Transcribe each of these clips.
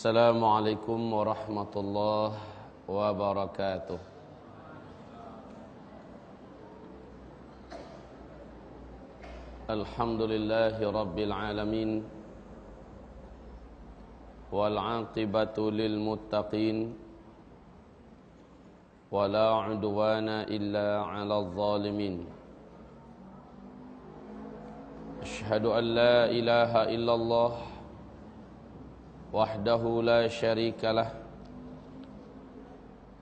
Assalamualaikum warahmatullahi wabarakatuh. Alhamdulillahi rabbil alamin, wal aqibatu lil muttaqin, wala udwana illa 'alal zalimin. Asyhadu an la ilaha illallah wahdahu la syarikalah,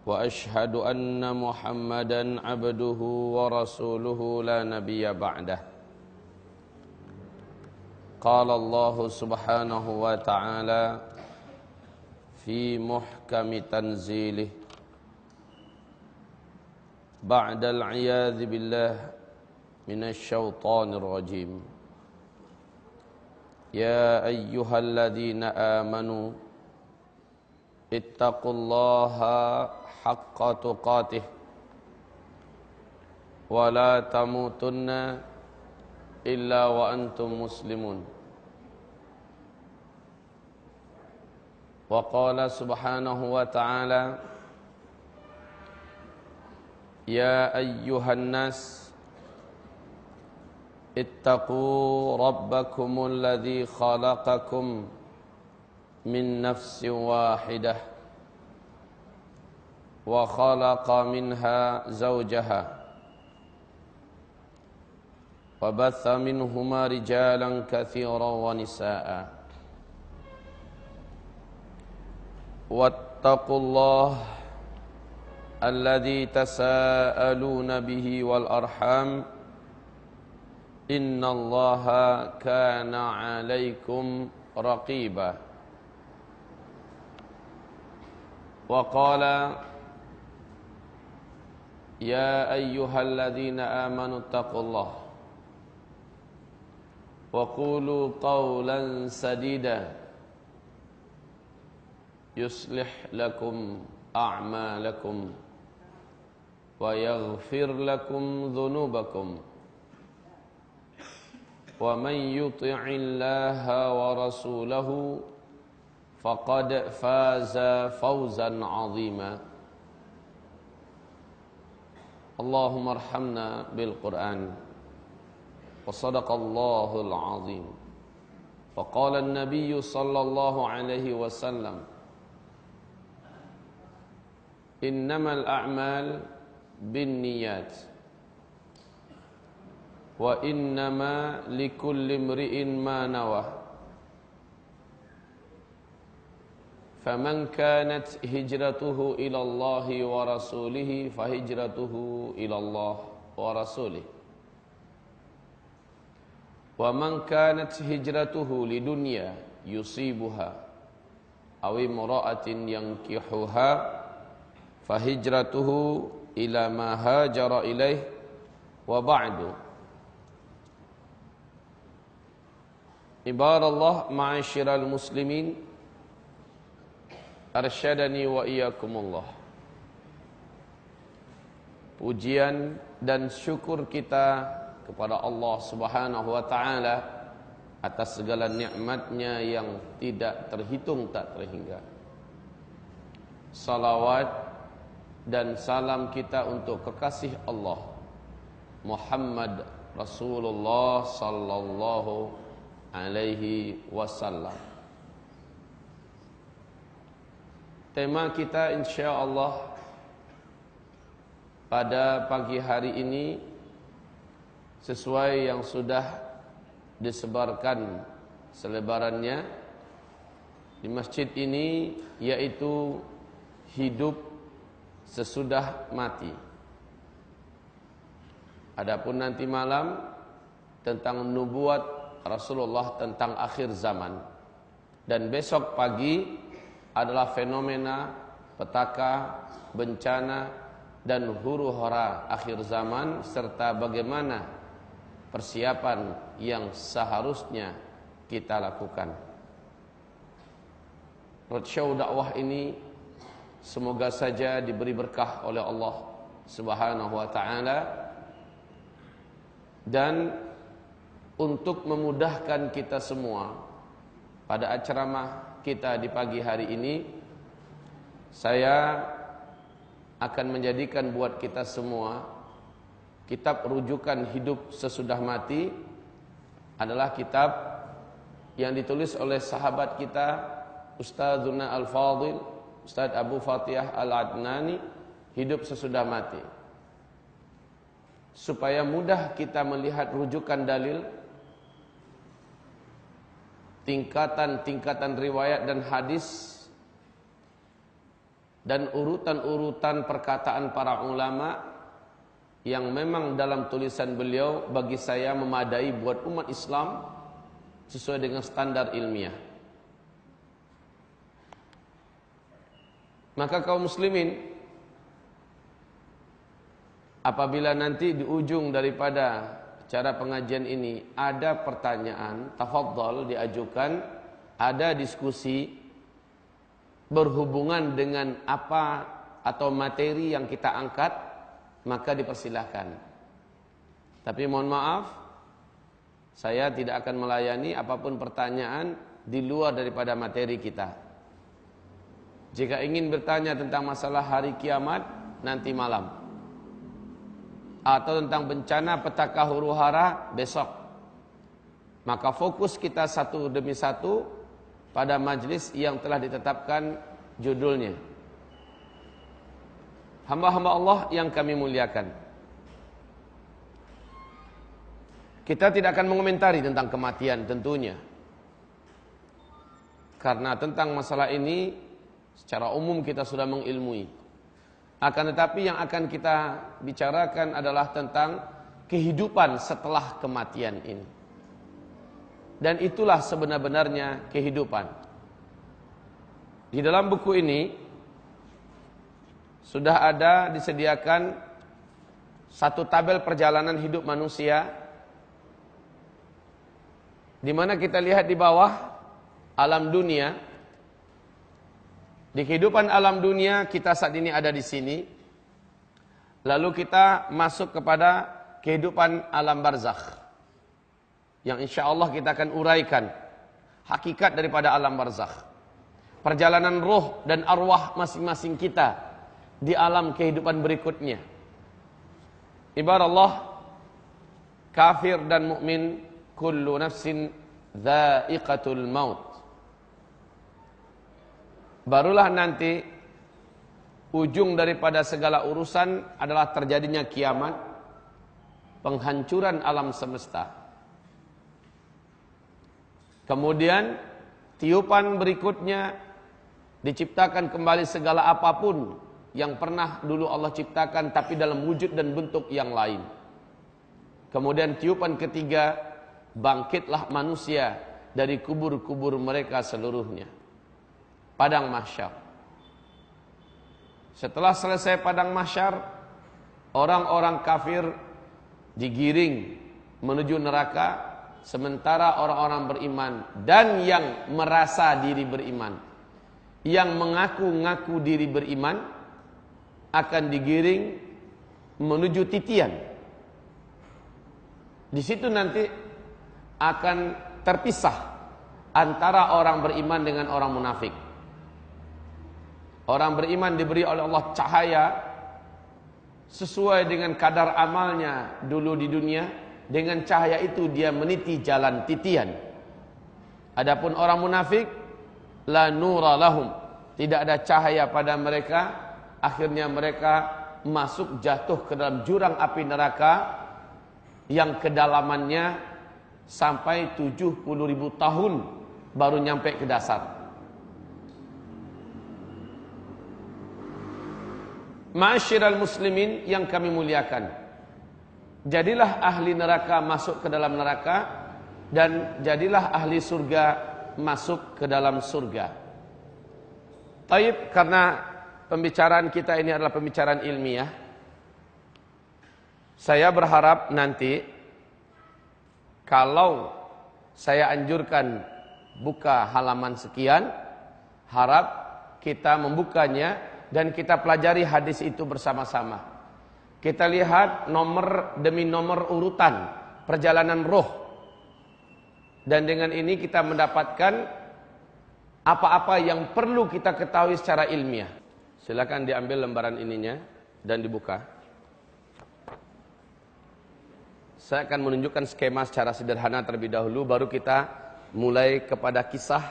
wa asyhadu anna Muhammadan abduhu wa rasuluhu la nabiyya ba'dah. Qala Allah subhanahu wa ta'ala fi muhkami tanzilih ba'dal a'yadhi billah minasy syaithanir rajim. Ya ayyuhalladzina amanu ittaqullaha haqqa tuqatih wa la tamutunna illa wa antum muslimun. Wa qala subhanahu wa ta'ala ya ayyuhan nas ittaqu rabbakumul ladzi khalaqakum min nafsin wahidah wa khalaqa minha zawjaha wa batha minhuma rijalan katsiran wa nisaa'a wattaqullaha alladzi tasaaluna bihi wal arham innallaha kana 'alaikum raqiba. Wa qala ya ayyuhalladzina amanu taqullaha wa qulu qawlan sadida yuslih lakum a'malakum wa yaghfir lakum dhunubakum wa man yuti'illaha wa rasulahu faqad faza fawzan 'azima. Allahumma arhamna bil Qur'an wa sadaqallahul 'azim. Wa qala an-nabiy sallallahu alaihi wasallam innamal a'mal binniyat wa innama likulli imri'in ma nawa faman kanat hijratuhu ila Allah wa rasulih fa hijratuhu ila Allah wa rasulih wa man kanat hijratuhu lidunya yusibuha aw imra'atin yankihuha fa hijratuhu ila ma hajara ilaih wa ba'du. Ibadallah ma'asyiral muslimin, arsyadani wa iyyakumullah. Pujian dan syukur kita kepada Allah Subhanahu wa taala atas segala nikmatnya yang tidak terhitung tak terhingga. Salawat dan salam kita untuk kekasih Allah Muhammad Rasulullah sallallahu alaihi wasallam. Tema kita insyaallah pada pagi hari ini sesuai yang sudah disebarkan selebarannya di masjid ini, yaitu hidup sesudah mati. Adapun nanti malam tentang nubuat Rasulullah tentang akhir zaman. Dan besok pagi adalah fenomena, petaka, bencana, dan huru-hara akhir zaman, serta bagaimana persiapan yang seharusnya kita lakukan. Roadshow dakwah ini semoga saja diberi berkah oleh Allah Subhanahu wa ta'ala, dan untuk memudahkan kita semua pada ceramah kita di pagi hari ini, saya akan menjadikan buat kita semua kitab rujukan hidup sesudah mati adalah kitab yang ditulis oleh sahabat kita Ustadzuna Al-Fadhil Ustadz Abu Fatihah Al-Adnani, Hidup Sesudah Mati. Supaya mudah kita melihat rujukan dalil, tingkatan-tingkatan riwayat dan hadis, dan urutan-urutan perkataan para ulama yang memang dalam tulisan beliau bagi saya memadai buat umat Islam sesuai dengan standar ilmiah. Maka kaum muslimin, apabila nanti di ujung daripada cara pengajian ini ada pertanyaan, tafadhol diajukan, ada diskusi berhubungan dengan apa atau materi yang kita angkat, maka dipersilahkan. Tapi mohon maaf, saya tidak akan melayani apapun pertanyaan di luar daripada materi kita. Jika ingin bertanya tentang masalah hari kiamat nanti malam, atau tentang bencana petaka huru hara besok, maka fokus kita satu demi satu pada majlis yang telah ditetapkan judulnya. Hamba-hamba Allah yang kami muliakan, kita tidak akan mengomentari tentang kematian tentunya, karena tentang masalah ini secara umum kita sudah mengilmui. Akan tetapi yang akan kita bicarakan adalah tentang kehidupan setelah kematian ini. Dan itulah sebenar-benarnya kehidupan. Di dalam buku ini sudah ada disediakan satu tabel perjalanan hidup manusia, di mana kita lihat di bawah alam dunia. Di kehidupan alam dunia kita saat ini ada di sini. Lalu kita masuk kepada kehidupan alam barzakh, yang insya Allah kita akan uraikan hakikat daripada alam barzakh, perjalanan roh dan arwah masing-masing kita di alam kehidupan berikutnya. Ibarat Allah, kafir dan mukmin, kullu nafsin dha'iqatul maut. Barulah nanti ujung daripada segala urusan adalah terjadinya kiamat, penghancuran alam semesta. Kemudian tiupan berikutnya, diciptakan kembali segala apapun yang pernah dulu Allah ciptakan tapi dalam wujud dan bentuk yang lain. Kemudian tiupan ketiga, bangkitlah manusia dari kubur-kubur mereka seluruhnya. Padang mahsyar. Setelah selesai padang mahsyar, orang-orang kafir digiring menuju neraka, sementara orang-orang beriman dan yang merasa diri beriman, yang mengaku-ngaku diri beriman, akan digiring menuju titian. Di situ nanti akan terpisah antara orang beriman dengan orang munafik. Orang beriman diberi oleh Allah cahaya sesuai dengan kadar amalnya dulu di dunia. Dengan cahaya itu dia meniti jalan titian. Adapun orang munafik, la nura lahum, tidak ada cahaya pada mereka. Akhirnya mereka masuk jatuh ke dalam jurang api neraka yang kedalamannya sampai 70.000 tahun baru nyampe ke dasar. Ma'asyiral muslimin yang kami muliakan, jadilah ahli neraka masuk ke dalam neraka, dan jadilah ahli surga masuk ke dalam surga. Taib, karena pembicaraan kita ini adalah pembicaraan ilmiah, saya berharap nanti kalau saya anjurkan buka halaman sekian, harap kita membukanya dan kita pelajari hadis itu bersama-sama. Kita lihat nomor demi nomor urutan perjalanan roh. Dan dengan ini kita mendapatkan apa-apa yang perlu kita ketahui secara ilmiah. Silakan diambil lembaran ininya dan dibuka. Saya akan menunjukkan skema secara sederhana terlebih dahulu, baru kita mulai kepada kisah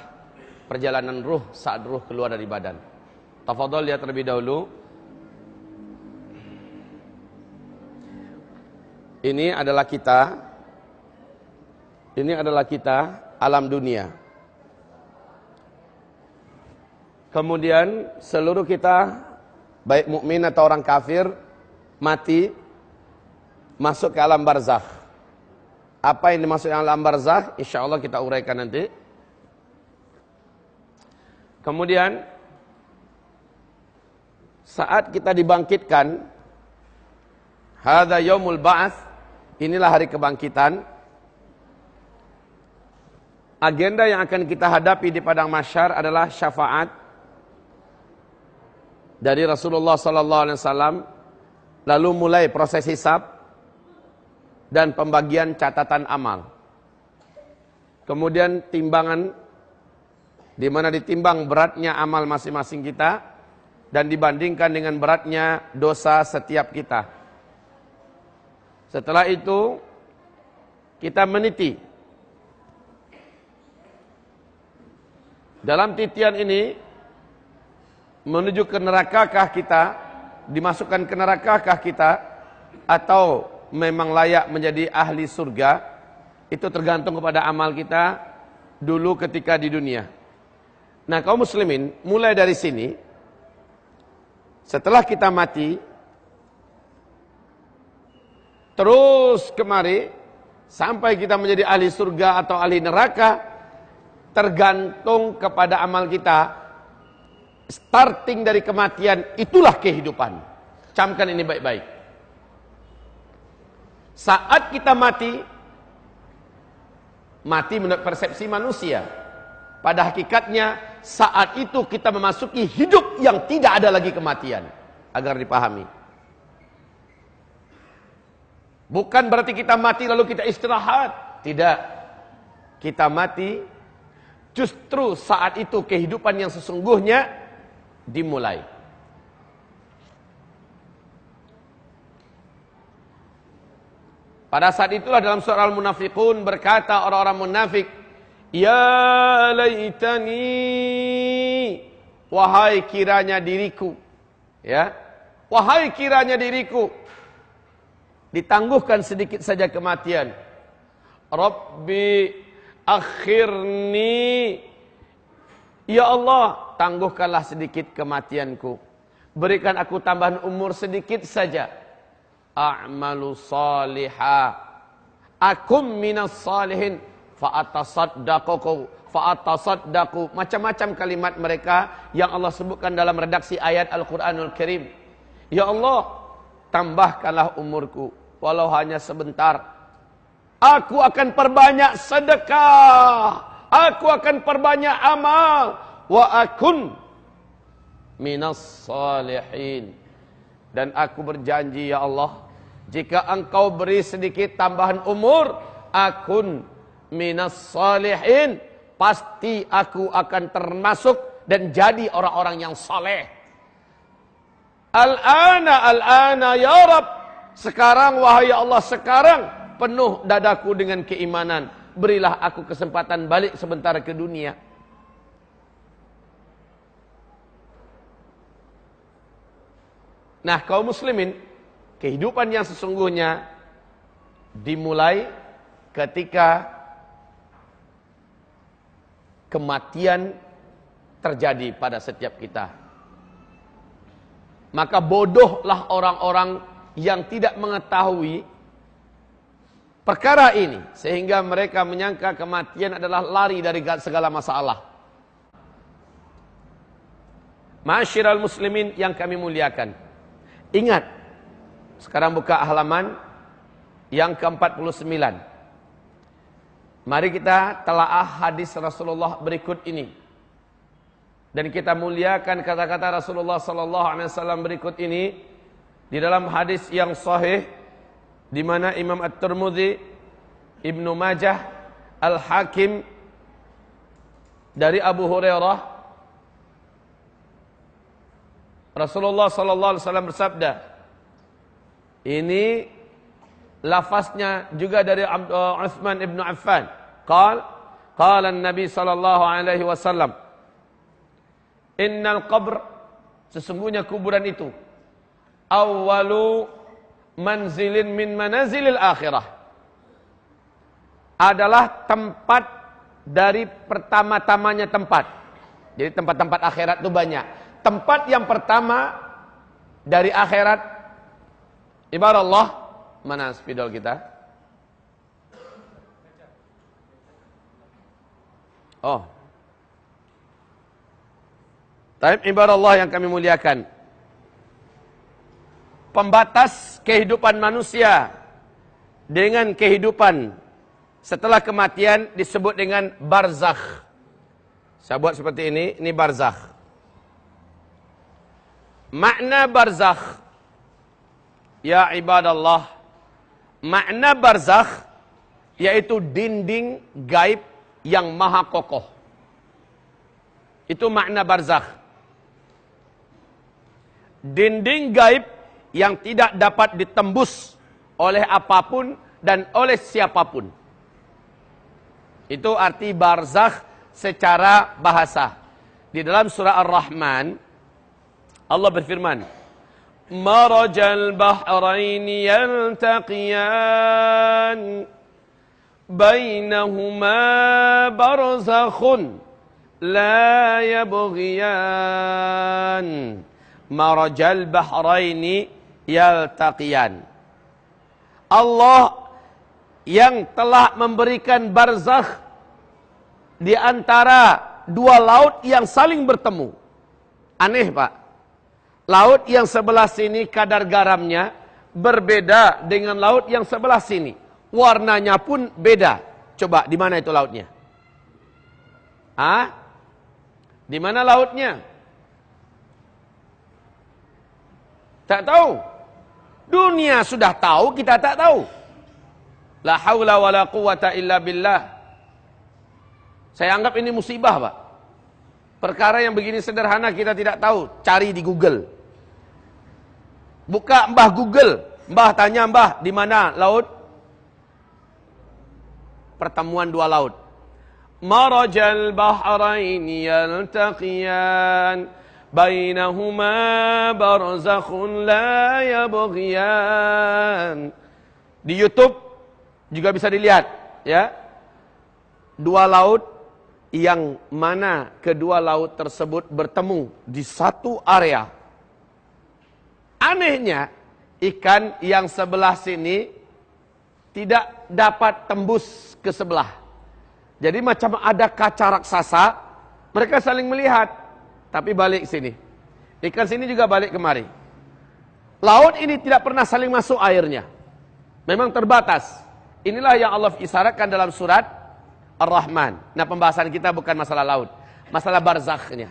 perjalanan ruh saat ruh keluar dari badan. Tafadhol lihat terlebih dahulu. Ini adalah kita alam dunia. Kemudian seluruh kita, baik mukmin atau orang kafir, mati, masuk ke alam barzakh. Apa yang dimaksud alam barzakh? Insyaallah kita uraikan nanti. Kemudian saat kita dibangkitkan, hadza yaumul ba'ats, inilah hari kebangkitan. Agenda yang akan kita hadapi di padang mahsyar adalah syafaat dari Rasulullah sallallahu alaihi wasallam, lalu mulai proses hisab dan pembagian catatan amal. Kemudian timbangan, di mana ditimbang beratnya amal masing-masing kita dan dibandingkan dengan beratnya dosa setiap kita. Setelah itu kita meniti. Dalam titian ini menuju ke nerakakah kita, dimasukkan ke nerakakah kita, atau memang layak menjadi ahli surga, itu tergantung kepada amal kita dulu ketika di dunia. Nah, kaum muslimin, mulai dari sini, setelah kita mati, terus kemari, sampai kita menjadi ahli surga atau ahli neraka, tergantung kepada amal kita. Starting dari kematian, itulah kehidupan. Camkan ini baik-baik. Saat kita mati menurut persepsi manusia. Pada hakikatnya, saat itu kita memasuki hidup yang tidak ada lagi kematian. Agar dipahami. Bukan berarti kita mati lalu kita istirahat. Tidak. Kita mati, justru saat itu kehidupan yang sesungguhnya dimulai. Pada saat itulah dalam surah Al-Munafiqun berkata orang-orang munafik, ya laitani, wahai kiranya diriku, ya, wahai kiranya diriku, ditangguhkan sedikit saja kematian. Rabbi akhirni, ya Allah, tangguhkanlah sedikit kematianku. Berikan aku tambahan umur sedikit saja. A'malu salihah, akum minas salihin, fa'atasaddaqu. Macam-macam kalimat mereka yang Allah sebutkan dalam redaksi ayat Al-Quranul Karim. Ya Allah, tambahkanlah umurku, walau hanya sebentar. Aku akan perbanyak sedekah, aku akan perbanyak amal, wa akun minas salihin. Dan aku berjanji ya Allah, jika engkau beri sedikit tambahan umur, akun minas salihin, pasti aku akan termasuk dan jadi orang-orang yang saleh. Al-ana ya Rabb, sekarang wahai Allah, sekarang penuh dadaku dengan keimanan. Berilah aku kesempatan balik sebentar ke dunia. Nah, kaum muslimin, kehidupan yang sesungguhnya dimulai ketika kematian terjadi pada setiap kita. Maka bodohlah orang-orang yang tidak mengetahui perkara ini, sehingga mereka menyangka kematian adalah lari dari segala masalah. Ma'asyiral muslimin yang kami muliakan, ingat, sekarang buka halaman yang ke-49. Mari kita telaah hadis Rasulullah berikut ini, dan kita muliakan kata-kata Rasulullah sallallahu alaihi wasallam berikut ini di dalam hadis yang sahih, di mana Imam At-Tirmidzi, Ibnu Majah, Al-Hakim dari Abu Hurairah, Rasulullah sallallahu alaihi wasallam bersabda. Ini lafaznya juga dari Utsman ibn Affan. Qala an-nabi sallallahu alaihi wasallam, innal qabr, sesungguhnya kuburan itu, awwalu manzilin min manazilil akhirah, adalah tempat dari pertama-tamanya tempat. Jadi tempat-tempat akhirat itu banyak. Tempat yang pertama dari akhirat, ibarat Allah, mana spidol kita? Oh. Taib ibarat Allah yang kami muliakan. Pembatas kehidupan manusia dengan kehidupan setelah kematian disebut dengan barzakh. Saya buat seperti ini barzakh. Makna barzakh, ya ibadallah, makna barzakh yaitu dinding gaib yang maha kokoh. Itu makna barzakh. Dinding gaib yang tidak dapat ditembus oleh apapun dan oleh siapapun. Itu arti barzakh secara bahasa. Di dalam surah Ar-Rahman, Allah berfirman, marajal bahraini yaltaqiyan bainahuma barzakhun la yabghiyan. Marajal bahraini yaltaqiyan. Allah yang telah memberikan barzakh di antara dua laut yang saling bertemu. Aneh, Pak. Laut yang sebelah sini kadar garamnya berbeda dengan laut yang sebelah sini. Warnanya pun beda. Coba, di mana itu lautnya? Di mana lautnya? Tak tahu. Dunia sudah tahu, kita tak tahu. La haula wa la quwata illa billah. Saya anggap ini musibah, Pak. Perkara yang begini sederhana kita tidak tahu, cari di Google. Buka Mbah Google, Mbah tanya Mbah, di mana laut? Pertemuan dua laut. Marajal bahraini yaltaqiyan bainahuma barzakhun la yabghiyan. Di YouTube juga bisa dilihat, ya. Dua laut yang mana kedua laut tersebut bertemu di satu area. Anehnya, ikan yang sebelah sini tidak dapat tembus ke sebelah. Jadi macam ada kaca raksasa, mereka saling melihat, tapi balik sini. Ikan sini juga balik kemari. Laut ini tidak pernah saling masuk airnya. Memang terbatas. Inilah yang Allah isyaratkan dalam surat Ar-Rahman. Nah, pembahasan kita bukan masalah laut, masalah barzakhnya.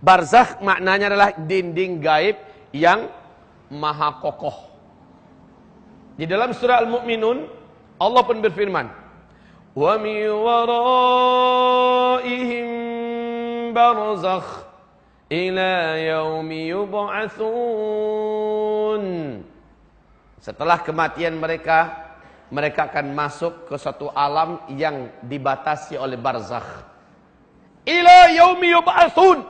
Barzakh maknanya adalah dinding gaib yang maha kokoh. Di dalam surah Al-Mu'minun, Allah pun berfirman, wa min waraihim barzakh ila yaumi yub'atsun. Setelah kematian mereka akan masuk ke suatu alam yang dibatasi oleh barzakh. Ila yaumi yub'atsun,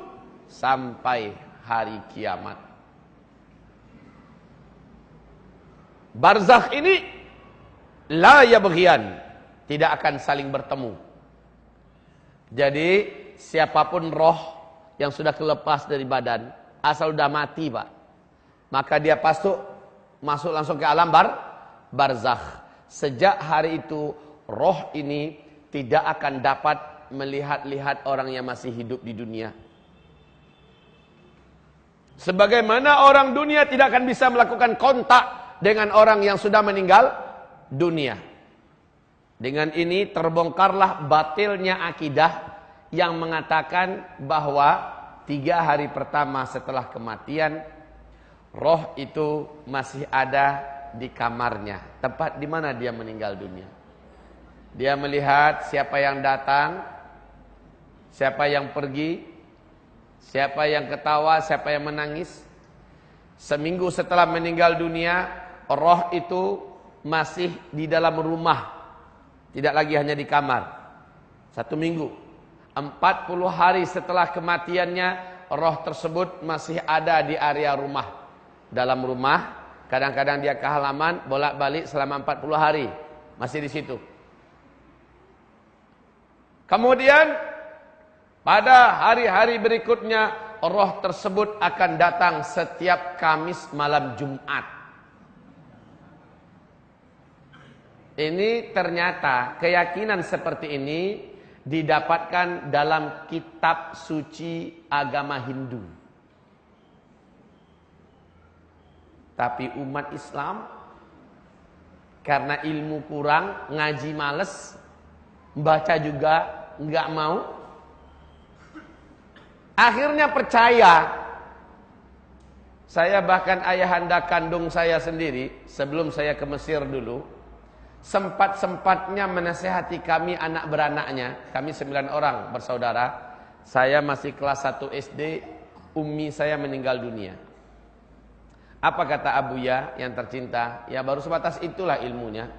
sampai hari kiamat. Barzakh ini la yabghiyan, tidak akan saling bertemu. Jadi siapapun roh yang sudah kelepas dari badan, asal sudah mati, Pak, maka dia masuk langsung ke alam barzakh. Sejak hari itu roh ini tidak akan dapat melihat-lihat orang yang masih hidup di dunia. Sebagaimana orang dunia tidak akan bisa melakukan kontak dengan orang yang sudah meninggal dunia. Dengan ini terbongkarlah batilnya akidah yang mengatakan bahwa 3 hari pertama setelah kematian, roh itu masih ada di kamarnya, tempat di mana dia meninggal dunia. Dia melihat siapa yang datang, siapa yang pergi, siapa yang ketawa, siapa yang menangis. Seminggu setelah meninggal dunia, roh itu masih di dalam rumah, tidak lagi hanya di kamar. 1 minggu, 40 hari setelah kematiannya, roh tersebut masih ada di area rumah. Dalam rumah, kadang-kadang dia ke halaman, bolak-balik selama 40 hari, masih di situ. Kemudian pada hari-hari berikutnya, roh tersebut akan datang setiap Kamis malam Jumat. Ini ternyata keyakinan seperti ini didapatkan dalam kitab suci agama Hindu. Tapi umat Islam karena ilmu kurang, ngaji males, baca juga nggak mau, akhirnya percaya. Saya bahkan ayahanda kandung saya sendiri, sebelum saya ke Mesir dulu, sempat-sempatnya menasehati kami anak beranaknya. Kami 9 orang bersaudara. Saya masih kelas 1 SD, ummi saya meninggal dunia. Apa kata Abuya yang tercinta? Ya baru sebatas itulah ilmunya.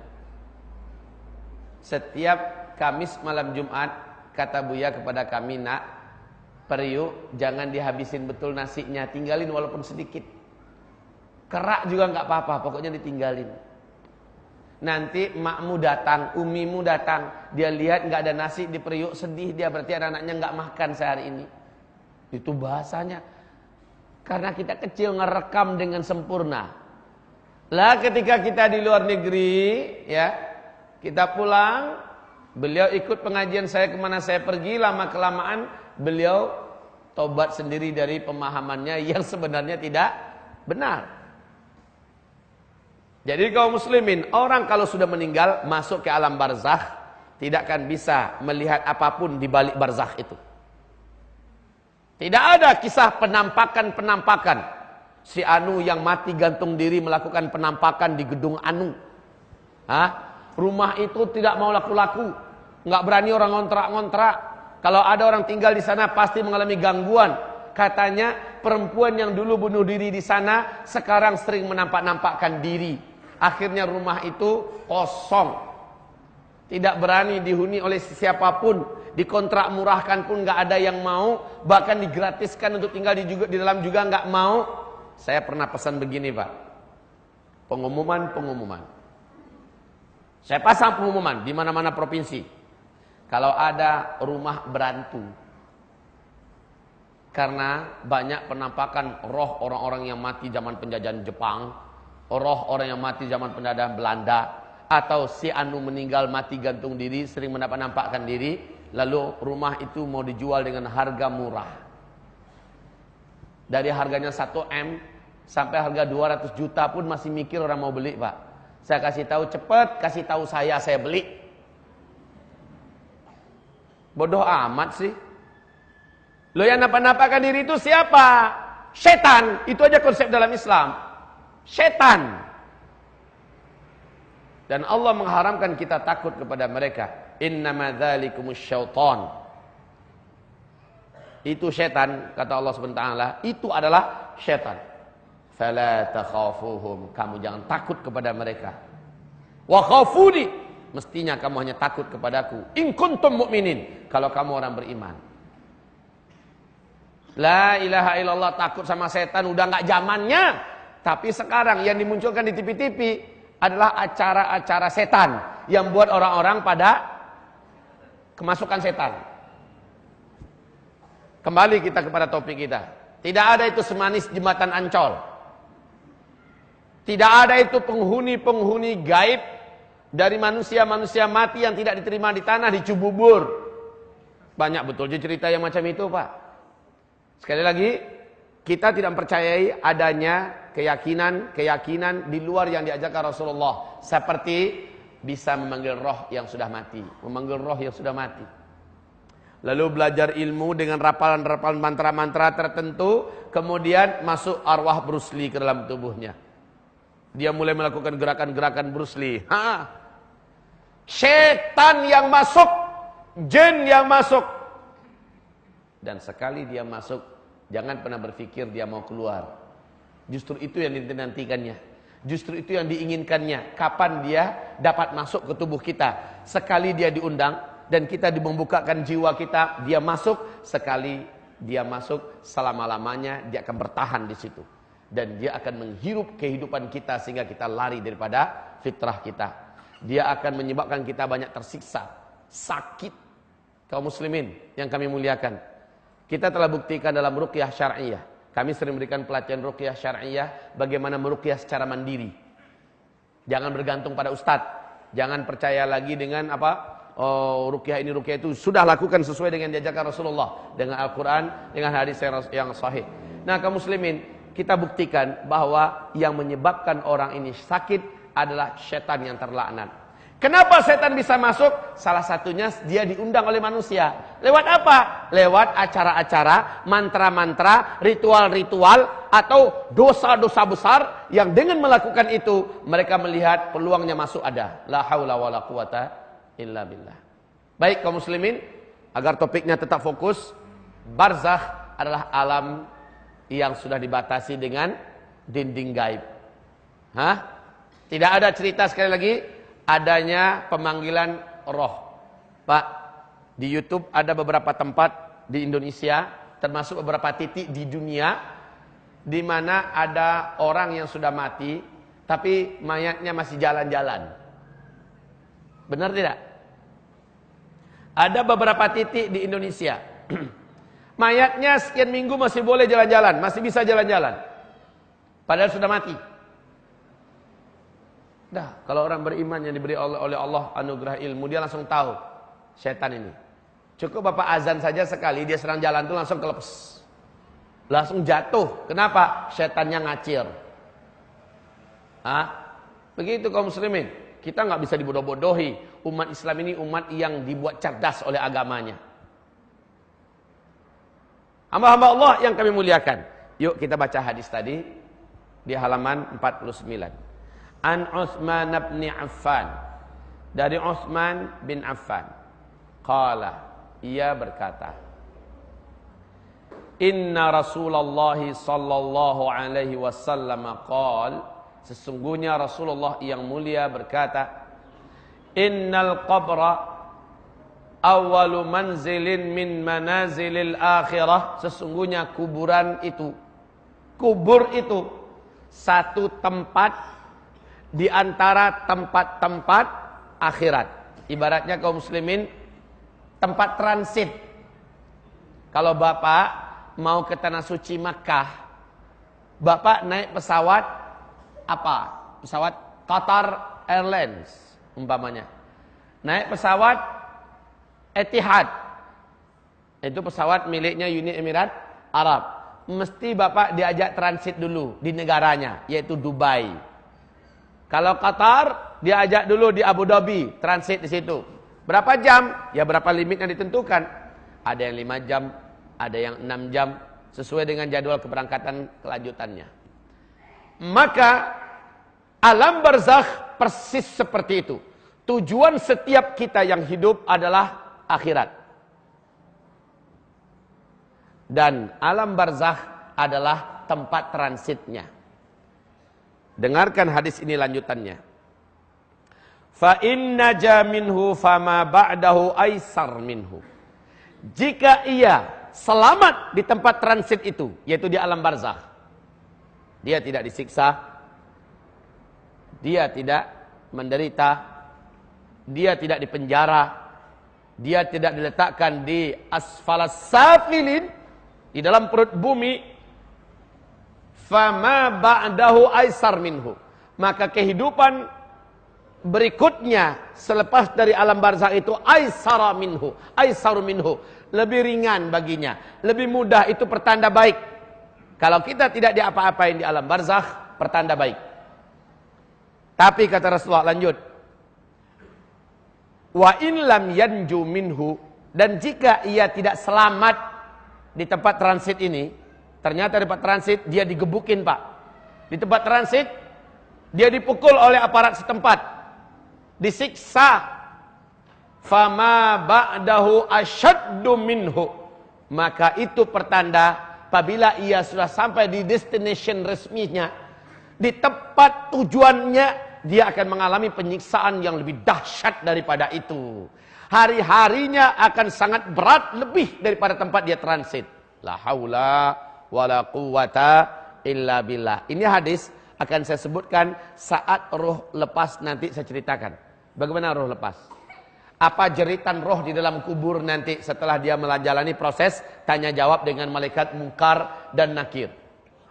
Setiap Kamis malam Jumat, kata Buya kepada kami, nak, periuk jangan dihabisin betul nasinya, tinggalin walaupun sedikit. Kerak juga nggak apa-apa, pokoknya ditinggalin. Nanti makmu datang, umimu datang, dia lihat nggak ada nasi di periuk, sedih dia, berarti anak-anaknya nggak makan sehari ini. Itu bahasanya. Karena kita kecil ngerekam dengan sempurna. Lah ketika kita di luar negeri, ya, kita pulang, beliau ikut pengajian saya kemana saya pergi, lama kelamaan beliau tobat sendiri dari pemahamannya yang sebenarnya tidak benar. Jadi kaum muslimin, orang kalau sudah meninggal masuk ke alam barzakh, tidak akan bisa melihat apapun di balik barzakh itu. Tidak ada kisah penampakan-penampakan. Si Anu yang mati gantung diri melakukan penampakan di gedung Anu. Rumah itu tidak mau laku-laku. Nggak berani orang ngontrak-ngontrak. Kalau ada orang tinggal di sana pasti mengalami gangguan. Katanya perempuan yang dulu bunuh diri di sana sekarang sering menampak-nampakkan diri. Akhirnya rumah itu kosong. Tidak berani dihuni oleh siapapun. Dikontrak murahkan pun nggak ada yang mau. Bahkan digratiskan untuk tinggal di dalam juga nggak mau. Saya pernah pesan begini Pak. Pengumuman. Saya pasang pengumuman di mana-mana provinsi. Kalau ada rumah berantu. Karena banyak penampakan roh orang-orang yang mati zaman penjajahan Jepang. Roh orang yang mati zaman penjajahan Belanda. Atau si Anu meninggal mati gantung diri, sering menampak-nampakkan diri. Lalu rumah itu mau dijual dengan harga murah. Dari harganya 1M sampai harga 200 juta pun masih mikir orang mau beli Pak. Saya kasih tahu cepat, kasih tahu saya beli. Bodoh amat sih. Lo yang nampak-nampakkan diri itu siapa? Setan. Itu aja konsep dalam Islam. Setan. Dan Allah mengharamkan kita takut kepada mereka. Innama dzalikumus syaitan. Itu setan, kata Allah Subhanahu wa taala, itu adalah setan. Fala takhafuhum, kamu jangan takut kepada mereka. Wa khafuni, mestinya kamu hanya takut kepadaku. In kuntum mu'minin, kalau kamu orang beriman. La ilaha illallah, takut sama setan udah enggak zamannya. Tapi sekarang yang dimunculkan di TV-TV adalah acara-acara setan yang buat orang-orang pada kemasukan setan. Kembali kita kepada topik kita. Tidak ada itu semanis jembatan Ancol. Tidak ada itu penghuni-penghuni gaib dari manusia-manusia mati yang tidak diterima di tanah, di Cibubur. Banyak betul cerita yang macam itu Pak. Sekali lagi, kita tidak mempercayai adanya keyakinan di luar yang diajarkan Rasulullah. Seperti bisa memanggil roh yang sudah mati. Memanggil roh yang sudah mati. Lalu belajar ilmu dengan rapalan-rapalan mantra-mantra tertentu. Kemudian masuk arwah Bruce Lee ke dalam tubuhnya. Dia mulai melakukan gerakan-gerakan Bruce Lee. Setan yang masuk. Jin yang masuk. Dan sekali dia masuk, jangan pernah berpikir dia mau keluar. Justru itu yang dinantikannya. Justru itu yang diinginkannya. Kapan dia dapat masuk ke tubuh kita. Sekali dia diundang dan kita membukakan jiwa kita, dia masuk. Sekali dia masuk, selama-lamanya dia akan bertahan di situ. Dan dia akan menghirup kehidupan kita sehingga kita lari daripada fitrah kita. Dia akan menyebabkan kita banyak tersiksa, sakit. Kaum muslimin yang kami muliakan, kita telah buktikan dalam ruqyah syar'iyah. Kami sering memberikan pelatihan ruqyah syar'iyah, bagaimana meruqyah secara mandiri. Jangan bergantung pada ustadz. Jangan percaya lagi dengan ruqyah ini ruqyah itu. Sudah lakukan sesuai dengan diajarkan Rasulullah, dengan Al-Quran, dengan hadis yang sahih. Nah, kaum muslimin, kita buktikan bahwa yang menyebabkan orang ini sakit adalah setan yang terlaknat. Kenapa setan bisa masuk? Salah satunya dia diundang oleh manusia. Lewat apa? Lewat acara-acara, mantra-mantra, ritual-ritual, atau dosa-dosa besar yang dengan melakukan itu mereka melihat peluangnya masuk ada. La haula wala quwata illa billah. Baik kaum muslimin, agar topiknya tetap fokus, barzakh adalah alam yang sudah dibatasi dengan dinding gaib. Tidak ada cerita sekali lagi adanya pemanggilan roh. Pak, di YouTube ada beberapa tempat di Indonesia, termasuk beberapa titik di dunia, di mana ada orang yang sudah mati, tapi mayatnya masih jalan-jalan. Benar tidak? Ada beberapa titik di Indonesia, mayatnya sekian minggu masih boleh jalan-jalan, masih bisa jalan-jalan, padahal sudah mati. Dah, kalau orang beriman yang diberi oleh Allah anugerah ilmu, dia langsung tahu setan ini. Cukup bapak azan saja sekali, dia serang jalan tuh langsung kelepas, langsung jatuh. Kenapa? Setannya ngacir. Begitu kaum muslimin. Kita nggak bisa dibodoh-bodohi. Umat Islam ini umat yang dibuat cerdas oleh agamanya. Hamba-hamba Allah yang kami muliakan. Yuk kita baca hadis tadi di halaman 49. An Utsman bin Affan, dari Utsman bin Affan, qala, ia berkata, inna Rasulullah sallallahu alaihi wasallam qala, sesungguhnya Rasulullah yang mulia berkata, innal qabra awwalu manzilin min manazilil akhirah, sesungguhnya kuburan itu, kubur itu satu tempat di antara tempat-tempat akhirat. Ibaratnya kaum muslimin tempat transit. Kalau bapak mau ke tanah suci Makkah, bapak naik pesawat apa? Pesawat Qatar Airlines umpamanya. Naik pesawat Etihad. Itu pesawat miliknya Uni Emirat Arab. Mesti bapak diajak transit dulu di negaranya, yaitu Dubai. Kalau Qatar, diajak dulu di Abu Dhabi, transit di situ. Berapa jam? Ya berapa limit yang ditentukan. Ada yang 5 jam, ada yang 6 jam, sesuai dengan jadwal keberangkatan kelanjutannya. Maka alam barzakh persis seperti itu. Tujuan setiap kita yang hidup adalah akhirat. Dan alam barzakh adalah tempat transitnya. Dengarkan hadis ini lanjutannya. Fa inna ja minhu fama ba'dahu aisar minhu. Jika ia selamat di tempat transit itu, yaitu di alam barzakh, dia tidak disiksa, dia tidak menderita, dia tidak dipenjara, dia tidak diletakkan di asfalas safilin, di dalam perut bumi, fama ba'dahu aisar minhu, maka kehidupan berikutnya selepas dari alam barzakh itu aisar minhu, lebih ringan baginya, lebih mudah. Itu pertanda baik. Kalau kita tidak diapa-apain di alam barzakh, pertanda baik. Tapi kata Rasulullah lanjut, wa in lam yanju minhu, dan jika ia tidak selamat di tempat transit ini, ternyata di tempat transit dia digebukin pak. Di tempat transit dia dipukul oleh aparat setempat, disiksa. Fama ba'dahu asyaddu minhu, maka itu pertanda apabila ia sudah sampai di destination resminya, di tempat tujuannya, dia akan mengalami penyiksaan yang lebih dahsyat daripada itu. Hari-harinya akan sangat berat lebih daripada tempat dia transit. La haula wala quwata illa billah. Ini hadis akan saya sebutkan saat roh lepas, nanti saya ceritakan. Bagaimana roh lepas? Apa jeritan roh di dalam kubur nanti setelah dia menjalani proses tanya jawab dengan malaikat Munkar dan Nakir.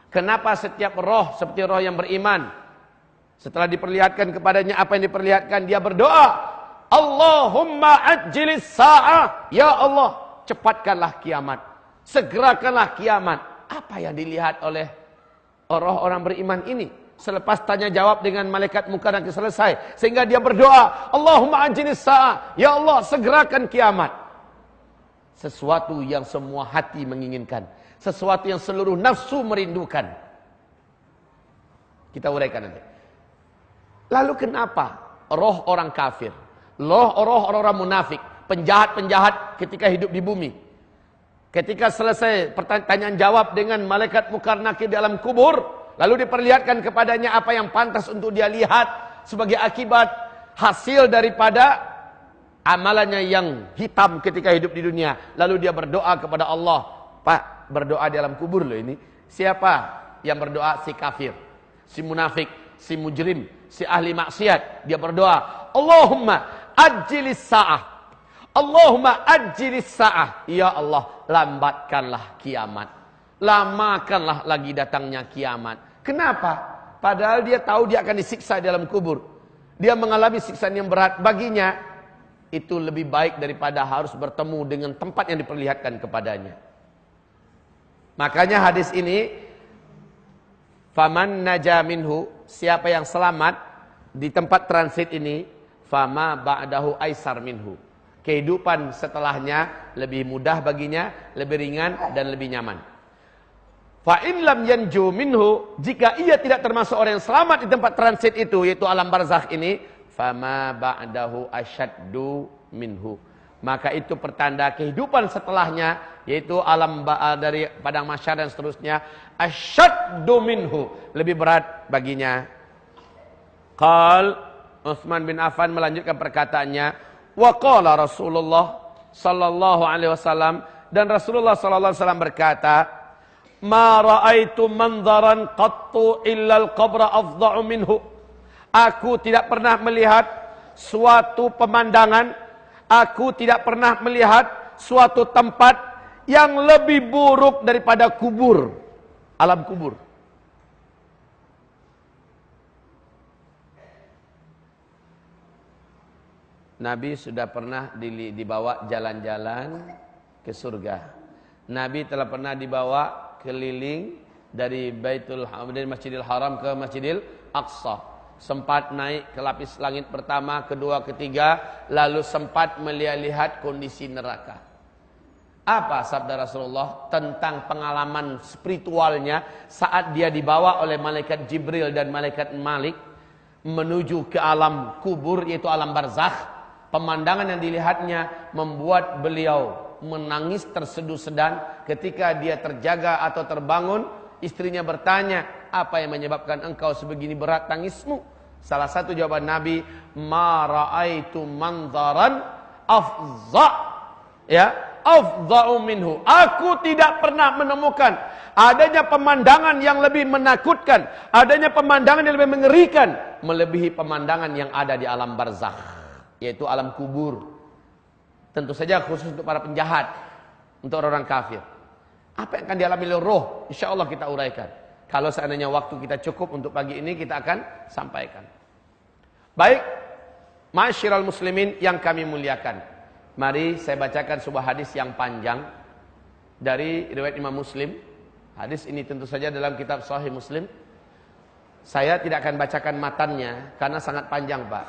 Kenapa setiap roh seperti roh yang beriman, setelah diperlihatkan kepadanya apa yang diperlihatkan, dia berdoa, Allahumma ajjilis sa'ah. Ya Allah, cepatkanlah kiamat. Segerakanlah kiamat. Apa yang dilihat oleh orang-orang beriman ini? Selepas tanya jawab dengan malaikat Munkar dan Nakir selesai, sehingga dia berdoa, Allahumma ajjilis sa'ah. Ya Allah, segerakan kiamat. Sesuatu yang semua hati menginginkan. Sesuatu yang seluruh nafsu merindukan. Kita uraikan nanti. Lalu kenapa roh orang kafir, roh orang-orang munafik, penjahat-penjahat ketika hidup di bumi, ketika selesai pertanyaan jawab dengan malaikat Munkar Nakir di alam kubur, lalu diperlihatkan kepadanya apa yang pantas untuk dia lihat sebagai akibat hasil daripada amalannya yang hitam ketika hidup di dunia. Lalu dia berdoa kepada Allah. Pak, berdoa di alam kubur loh ini. Siapa yang berdoa? Si kafir, si munafik, si mujrim, si ahli maksiat. Dia berdoa, Allahumma ajjilis sa'ah. Allahumma ajjilis sa'ah. Ya Allah, lambatkanlah kiamat. Lamakanlah lagi datangnya kiamat. Kenapa? Padahal dia tahu dia akan disiksa di dalam kubur. Dia mengalami siksaan yang berat. Baginya itu lebih baik daripada harus bertemu dengan tempat yang diperlihatkan kepadanya. Makanya hadis ini, faman naja minhu, siapa yang selamat di tempat transit ini, fama ba'dahu aisar minhu. Kehidupan setelahnya lebih mudah baginya, lebih ringan dan lebih nyaman. Fa in lam yanju minhu, jika ia tidak termasuk orang yang selamat di tempat transit itu, yaitu alam barzakh ini, fama ba'dahu asyaddu minhu. Maka itu pertanda kehidupan setelahnya, yaitu alam dari padang mahsyar dan seterusnya, asyaddu minhu, lebih berat baginya. Qal Utsman bin Affan melanjutkan perkataannya, wa qala Rasulullah sallallahu alaihi wasallam, dan Rasulullah sallallahu alaihi wasallam berkata, ma raaitu manzaran qattu illa al-qabra afdha'u minhu. Aku tidak pernah melihat suatu pemandangan, aku tidak pernah melihat suatu tempat yang lebih buruk daripada kubur, alam kubur. Nabi sudah pernah dibawa jalan-jalan ke surga. Nabi telah pernah dibawa keliling dari dari Masjidil Haram ke Masjidil Aqsa. Sempat naik ke lapis langit pertama, kedua, ketiga, lalu sempat melihat kondisi neraka. Apa sabda Rasulullah tentang pengalaman spiritualnya saat dia dibawa oleh malaikat Jibril dan malaikat Malik menuju ke alam kubur, yaitu alam barzakh. Pemandangan yang dilihatnya membuat beliau menangis terseduh-sedan. Ketika dia terjaga atau terbangun, istrinya bertanya, apa yang menyebabkan engkau sebegini berat tangismu? Salah satu jawaban Nabi, ma ra'aitu manzaran afza', ya, afza'u minhu. Aku tidak pernah menemukan adanya pemandangan yang lebih menakutkan, adanya pemandangan yang lebih mengerikan melebihi pemandangan yang ada di alam barzakh, yaitu alam kubur. Tentu saja khusus untuk para penjahat, untuk orang kafir. Apa yang akan dialami oleh roh, insya Allah kita uraikan. Kalau seandainya waktu kita cukup untuk pagi ini, kita akan sampaikan. Baik, ma'asyiral muslimin yang kami muliakan, mari saya bacakan sebuah hadis yang panjang dari riwayat Imam Muslim. Hadis ini tentu saja dalam kitab Sahih Muslim. Saya tidak akan bacakan matannya karena sangat panjang, Pak.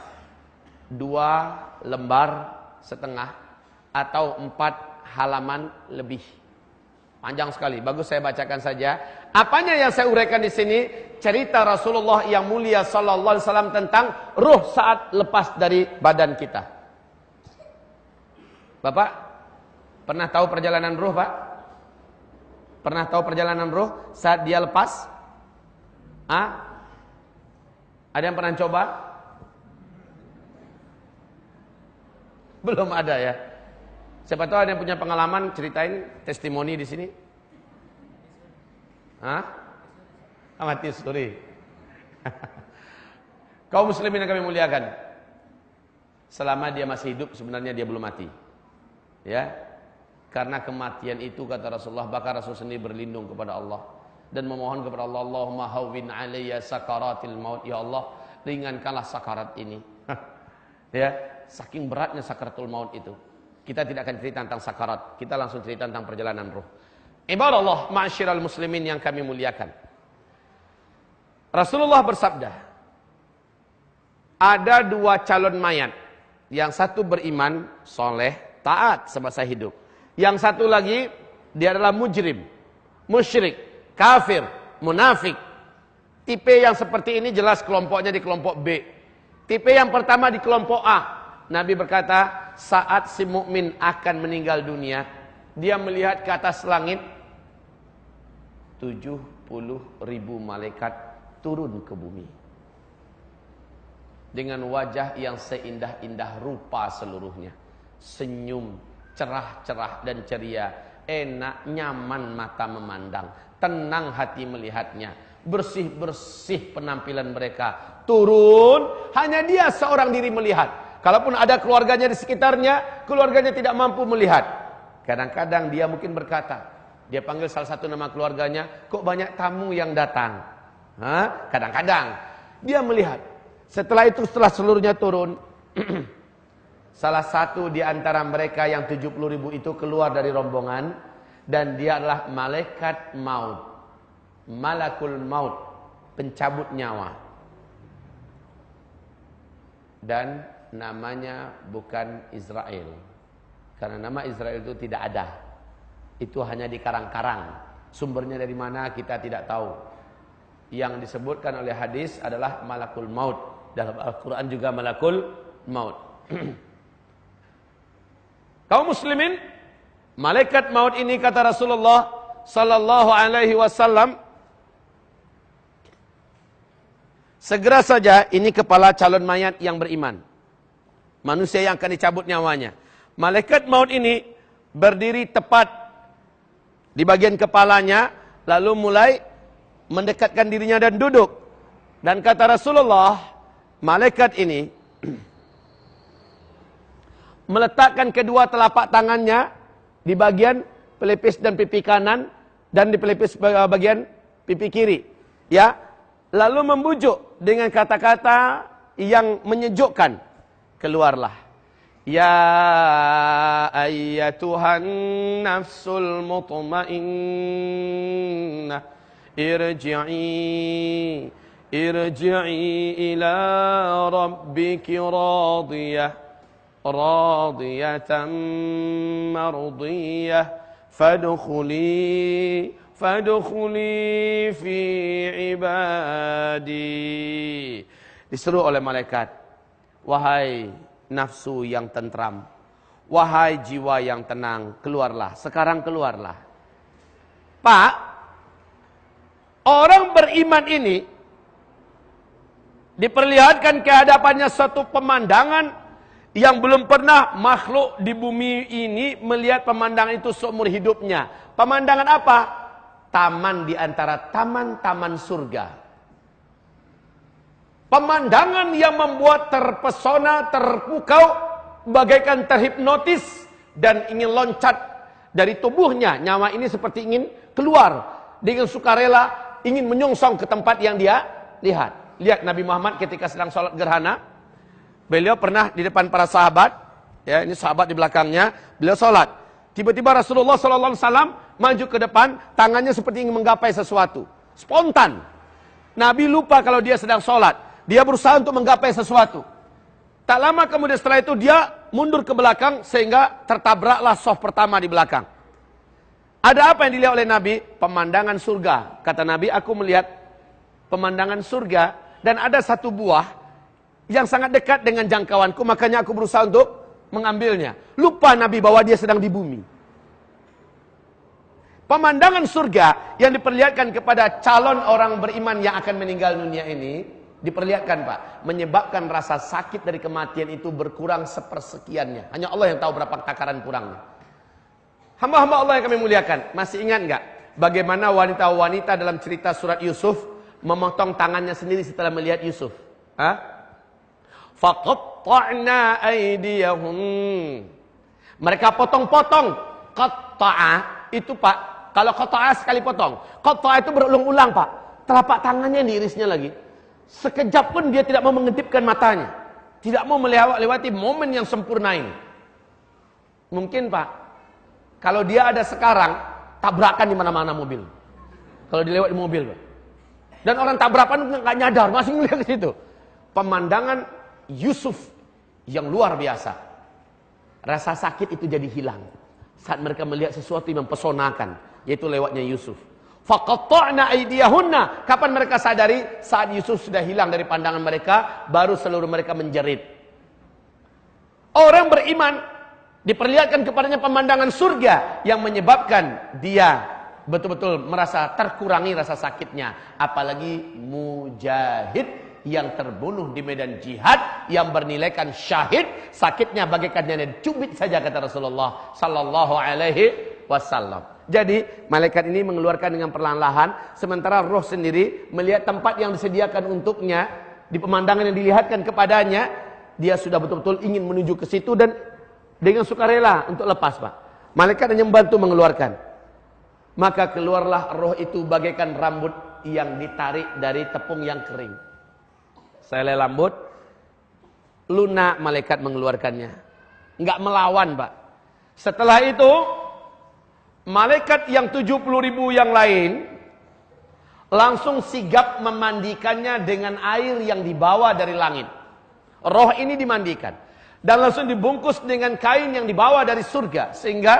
2 lembar setengah atau 4 halaman lebih. Panjang sekali. Bagus saya bacakan saja. Apanya yang saya uraikan di sini? Cerita Rasulullah yang mulia sallallahu alaihi wasallam tentang ruh saat lepas dari badan kita. Bapak pernah tahu perjalanan ruh, Pak? Pernah tahu perjalanan ruh saat dia lepas? Ada yang pernah coba? Belum ada ya. Siapa tahu ada yang punya pengalaman, ceritain testimoni di sini. Mati suri. Kaum muslimin yang kami muliakan, selama dia masih hidup sebenarnya dia belum mati. Ya. Karena kematian itu kata Rasulullah, bahkan Rasul sendiri berlindung kepada Allah dan memohon kepada Allah, Allahumma hawwin alayya sakaratil maut, ya Allah, ringankanlah sakarat ini. Ya, saking beratnya sakaratul maut itu. Kita tidak akan cerita tentang sakarat, kita langsung cerita tentang perjalanan ruh. Ibadallah, ma'asyiral muslimin yang kami muliakan. Rasulullah bersabda, ada dua calon mayat. Yang satu beriman, soleh, taat semasa hidup. Yang satu lagi, dia adalah mujrim, musyrik, kafir, munafik. Tipe yang seperti ini jelas kelompoknya di kelompok B. Tipe yang pertama di kelompok A. Nabi berkata, saat si mukmin akan meninggal dunia, dia melihat ke atas langit, 70.000 malaikat turun ke bumi. Dengan wajah yang seindah-indah rupa seluruhnya. Senyum, cerah-cerah dan ceria. Enak, nyaman mata memandang. Tenang hati melihatnya. Bersih-bersih penampilan mereka. Turun, hanya dia seorang diri melihat. Kalaupun ada keluarganya di sekitarnya, keluarganya tidak mampu melihat. Kadang-kadang dia mungkin berkata, dia panggil salah satu nama keluarganya, kok banyak tamu yang datang? Kadang-kadang dia melihat. Setelah itu, setelah seluruhnya turun, salah satu di antara mereka yang 70.000 itu keluar dari rombongan, dan dia adalah malaikat maut, malakul maut, pencabut nyawa. Dan namanya bukan Israel, karena nama Israel itu tidak ada. Itu hanya di karang-karang. Sumbernya dari mana kita tidak tahu. Yang disebutkan oleh hadis adalah malakul maut. Dalam Al-Quran juga malakul maut. Kaum muslimin, malaikat maut ini kata Rasulullah sallallahu alaihi wasallam, segera saja ini kepala calon mayat yang beriman. Manusia yang akan dicabut nyawanya. Malaikat maut ini berdiri tepat di bagian kepalanya, lalu mulai mendekatkan dirinya dan duduk. Dan kata Rasulullah, malaikat ini meletakkan kedua telapak tangannya di bagian pelipis dan pipi kanan dan di pelipis bagian pipi kiri. Ya, lalu membujuk dengan kata-kata yang menyejukkan. Keluarlah. Ya ayyatuhan nafsul mutmainnah irji'i ila rabbiki radiyatan mardiyah fadkhuli fi ibadi. Disuruh oleh malaikat, wahai nafsu yang tentram, wahai jiwa yang tenang, keluarlah, sekarang keluarlah. Pak, orang beriman ini diperlihatkan ke hadapannya satu pemandangan yang belum pernah makhluk di bumi ini melihat pemandangan itu seumur hidupnya. Pemandangan apa? Taman di antara taman-taman surga. Pemandangan yang membuat terpesona, terpukau, bagaikan terhipnotis dan ingin loncat dari tubuhnya. Nyawa ini seperti ingin keluar dengan sukarela, ingin menyongsong ke tempat yang dia lihat. Lihat Nabi Muhammad ketika sedang sholat gerhana, beliau pernah di depan para sahabat, ya ini sahabat di belakangnya, beliau sholat. Tiba-tiba Rasulullah SAW maju ke depan, tangannya seperti ingin menggapai sesuatu, spontan. Nabi lupa kalau dia sedang sholat. Dia berusaha untuk menggapai sesuatu. Tak lama kemudian setelah itu dia mundur ke belakang sehingga tertabraklah saf pertama di belakang. Ada apa yang dilihat oleh Nabi? Pemandangan surga. Kata Nabi, aku melihat pemandangan surga dan ada satu buah yang sangat dekat dengan jangkauanku, makanya aku berusaha untuk mengambilnya. Lupa Nabi bahwa dia sedang di bumi. Pemandangan surga yang diperlihatkan kepada calon orang beriman yang akan meninggal dunia ini, diperlihatkan Pak, menyebabkan rasa sakit dari kematian itu berkurang sepersekiannya. Hanya Allah yang tahu berapa takaran kurangnya. Hamba-hamba Allah yang kami muliakan, masih ingat enggak bagaimana wanita-wanita dalam cerita surat Yusuf memotong tangannya sendiri setelah melihat Yusuf? Faqatta'na aydiyahum. Mereka potong-potong. Qatta'a itu Pak, kalau qata'a sekali potong, qata'a itu berulang-ulang Pak. Telapak tangannya diirisnya lagi. Sekejap pun dia tidak mau mengedipkan matanya. Tidak mau melewati momen yang sempurna ini. Mungkin Pak, kalau dia ada sekarang, tabrakan di mana-mana mobil. Kalau dilewat di mobil Pak. Dan orang tabrakan nggak nyadar, masih melihat ke situ. Pemandangan Yusuf yang luar biasa. Rasa sakit itu jadi hilang saat mereka melihat sesuatu yang mempesonakan, yaitu lewatnya Yusuf. Faqatta'na aydiyahunna. Kapan mereka sadari? Saat Yusuf sudah hilang dari pandangan mereka, baru seluruh mereka menjerit. Orang beriman diperlihatkan kepadanya pemandangan surga yang menyebabkan dia betul-betul merasa terkurangi rasa sakitnya. Apalagi mujahid yang terbunuh di medan jihad, yang bernilaikan syahid, sakitnya bagaikan yang cubit saja, kata Rasulullah sallallahu alaihi wasallam. Jadi malaikat ini mengeluarkan dengan perlahan-lahan, sementara roh sendiri melihat tempat yang disediakan untuknya di pemandangan yang dilihatkan kepadanya, dia sudah betul-betul ingin menuju ke situ dan dengan sukarela untuk lepas Pak. Malaikat hanya membantu mengeluarkan. Maka keluarlah roh itu bagaikan rambut yang ditarik dari tepung yang kering. Selai rambut, lunak malaikat mengeluarkannya. Enggak melawan Pak. Setelah itu, malaikat yang 70.000 yang lain langsung sigap memandikannya dengan air yang dibawa dari langit. Roh ini dimandikan dan langsung dibungkus dengan kain yang dibawa dari surga, sehingga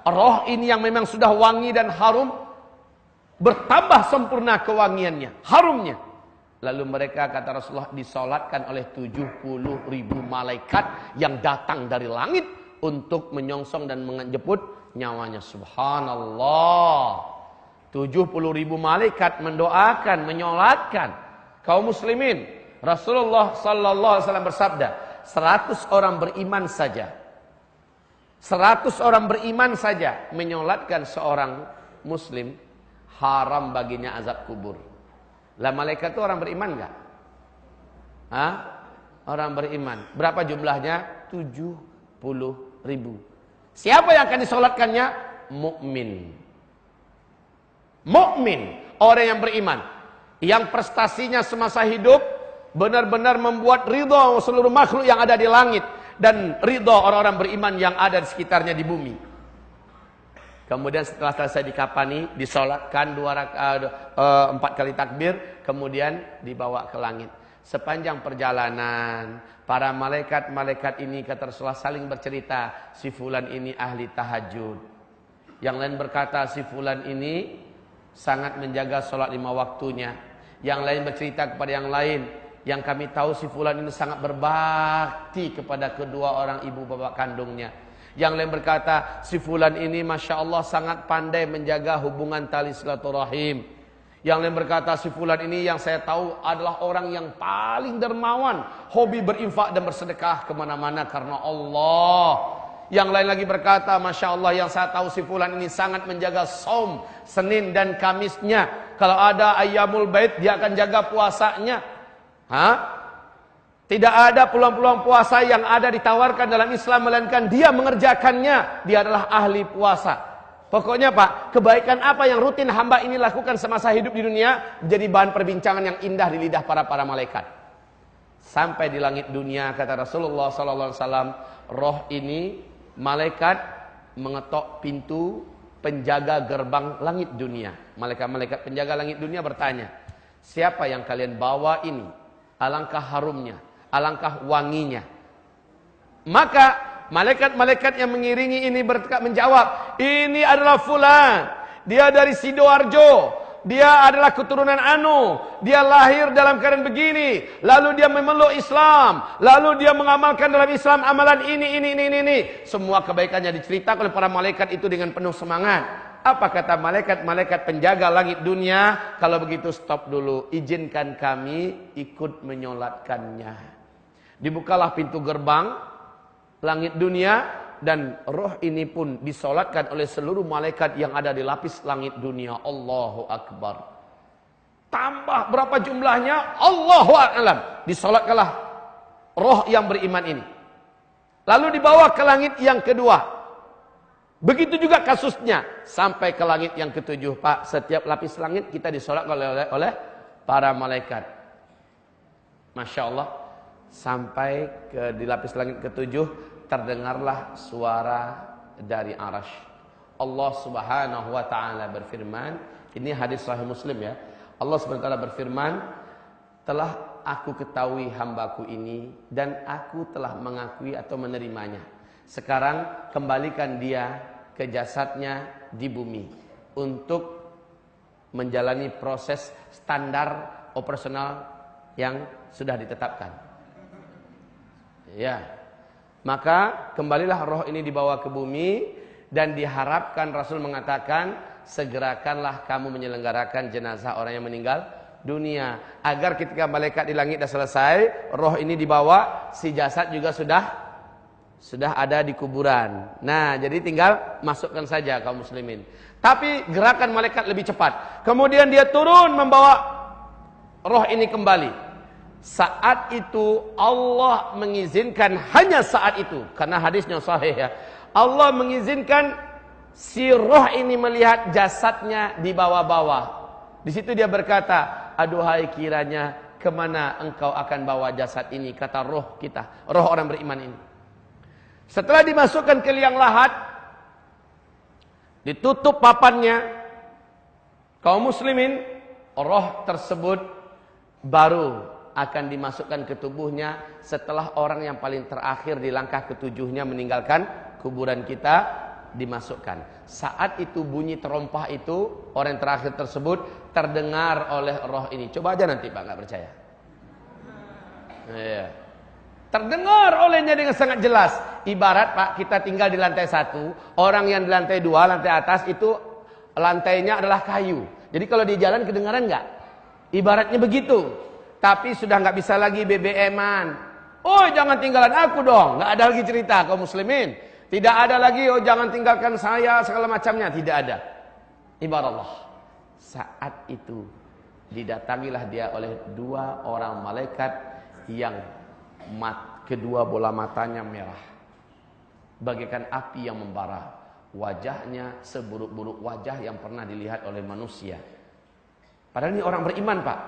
roh ini yang memang sudah wangi dan harum bertambah sempurna kewangiannya, harumnya. Lalu mereka, kata Rasulullah, disolatkan oleh 70.000 malaikat yang datang dari langit untuk menyongsong dan menjemput nyawanya. Subhanallah. 70.000 malaikat mendoakan, menyolatkan kaum muslimin. Rasulullah sallallahu alaihi wasallam bersabda, 100 orang beriman saja, 100 orang beriman saja menyolatkan seorang muslim, haram baginya azab kubur. Lah malaikat itu orang beriman enggak? Orang beriman. Berapa jumlahnya? 70.000. Siapa yang akan disolatkannya? Mukmin. Mukmin, orang yang beriman, yang prestasinya semasa hidup benar-benar membuat ridha seluruh makhluk yang ada di langit dan ridha orang-orang beriman yang ada di sekitarnya di bumi. Kemudian setelah selesai dikafani, disolatkan 4 kali takbir, kemudian dibawa ke langit. Sepanjang perjalanan, para malaikat-malaikat ini, kata Rasulullah, saling bercerita, si fulan ini ahli tahajud. Yang lain berkata, si fulan ini sangat menjaga sholat 5 waktunya. Yang lain bercerita kepada yang lain, yang kami tahu si fulan ini sangat berbakti kepada kedua orang ibu bapak kandungnya. Yang lain berkata, si fulan ini Masya Allah sangat pandai menjaga hubungan tali silaturahim. Yang lain berkata, si fulan ini yang saya tahu adalah orang yang paling dermawan, hobi berinfak dan bersedekah kemana-mana karena Allah. Yang lain lagi berkata, Masya Allah, yang saya tahu si fulan ini sangat menjaga saum Senin dan Kamisnya. Kalau ada ayyamul bait, dia akan jaga puasanya. Tidak ada peluang-peluang puasa yang ada ditawarkan dalam Islam, melainkan dia mengerjakannya. Dia adalah ahli puasa. Pokoknya Pak, kebaikan apa yang rutin hamba ini lakukan semasa hidup di dunia jadi bahan perbincangan yang indah di lidah para malaikat. Sampai di langit dunia, kata Rasulullah SAW, roh ini malaikat mengetok pintu penjaga gerbang langit dunia. Malaikat-malaikat penjaga langit dunia bertanya, siapa yang kalian bawa ini? Alangkah harumnya, alangkah wanginya. Maka malaikat-malaikat yang mengiringi ini menjawab, ini adalah fulan, dia dari Sidoarjo, dia adalah keturunan Anu, dia lahir dalam keadaan begini, lalu dia memeluk Islam, lalu dia mengamalkan dalam Islam amalan ini. Semua kebaikannya diceritakan oleh para malaikat itu dengan penuh semangat. Apa kata malaikat penjaga langit dunia? Kalau begitu stop dulu, izinkan kami ikut menyolatkannya. Dibukalah pintu gerbang langit dunia, dan roh ini pun disolatkan oleh seluruh malaikat yang ada di lapis langit dunia. Allahu Akbar. Tambah berapa jumlahnya? Allahu a'lam. Disolatkanlah roh yang beriman ini. Lalu dibawa ke langit yang kedua. Begitu juga kasusnya sampai ke langit yang ketujuh, Pak. Setiap lapis langit kita disolatkan oleh para malaikat. Masya Allah. Sampai di lapis langit ketujuh terdengarlah suara dari arasy. Allah Subhanahu wa taala berfirman, ini hadis sahih Muslim ya. Allah Subhanahu wa taala berfirman, telah aku ketahui hambaku ini dan aku telah mengakui atau menerimanya. Sekarang kembalikan dia ke jasadnya di bumi untuk menjalani proses standar operasional yang sudah ditetapkan. Ya. Maka kembalilah roh ini dibawa ke bumi dan diharapkan, Rasul mengatakan, segerakanlah kamu menyelenggarakan jenazah orang yang meninggal dunia, agar ketika malaikat di langit dah selesai, roh ini dibawa, si jasad juga sudah ada di kuburan. Nah, jadi tinggal masukkan saja kaum muslimin. Tapi gerakan malaikat lebih cepat. Kemudian dia turun membawa roh ini kembali. Saat itu Allah mengizinkan, hanya saat itu, karena hadisnya sahih ya. Allah mengizinkan si roh ini melihat jasadnya di bawah-bawah. Di situ dia berkata, aduhai kiranya kemana engkau akan bawa jasad ini, kata roh kita, roh orang beriman ini. Setelah dimasukkan ke liang lahat, ditutup papannya, kaum muslimin, roh tersebut baru akan dimasukkan ke tubuhnya setelah orang yang paling terakhir di langkah ketujuhnya meninggalkan kuburan kita dimasukkan. Saat itu bunyi terompah itu, orang yang terakhir tersebut terdengar oleh roh ini. Coba aja nanti Pak, nggak percaya. Iya. Terdengar olehnya dengan sangat jelas. Ibarat Pak, kita tinggal di lantai 1, orang yang di lantai 2, lantai atas itu lantainya adalah kayu. Jadi kalau di jalan kedengaran nggak? Ibaratnya begitu. Tapi sudah nggak bisa lagi BBM-an. Oh, jangan tinggalkan aku dong. Nggak ada lagi cerita kaum muslimin. Tidak ada lagi, oh jangan tinggalkan saya segala macamnya. Tidak ada. Ibarat Allah. Saat itu didatangilah dia oleh 2 orang malaikat yang kedua bola matanya merah, bagaikan api yang membara. Wajahnya seburuk-buruk wajah yang pernah dilihat oleh manusia. Padahal ini orang beriman Pak.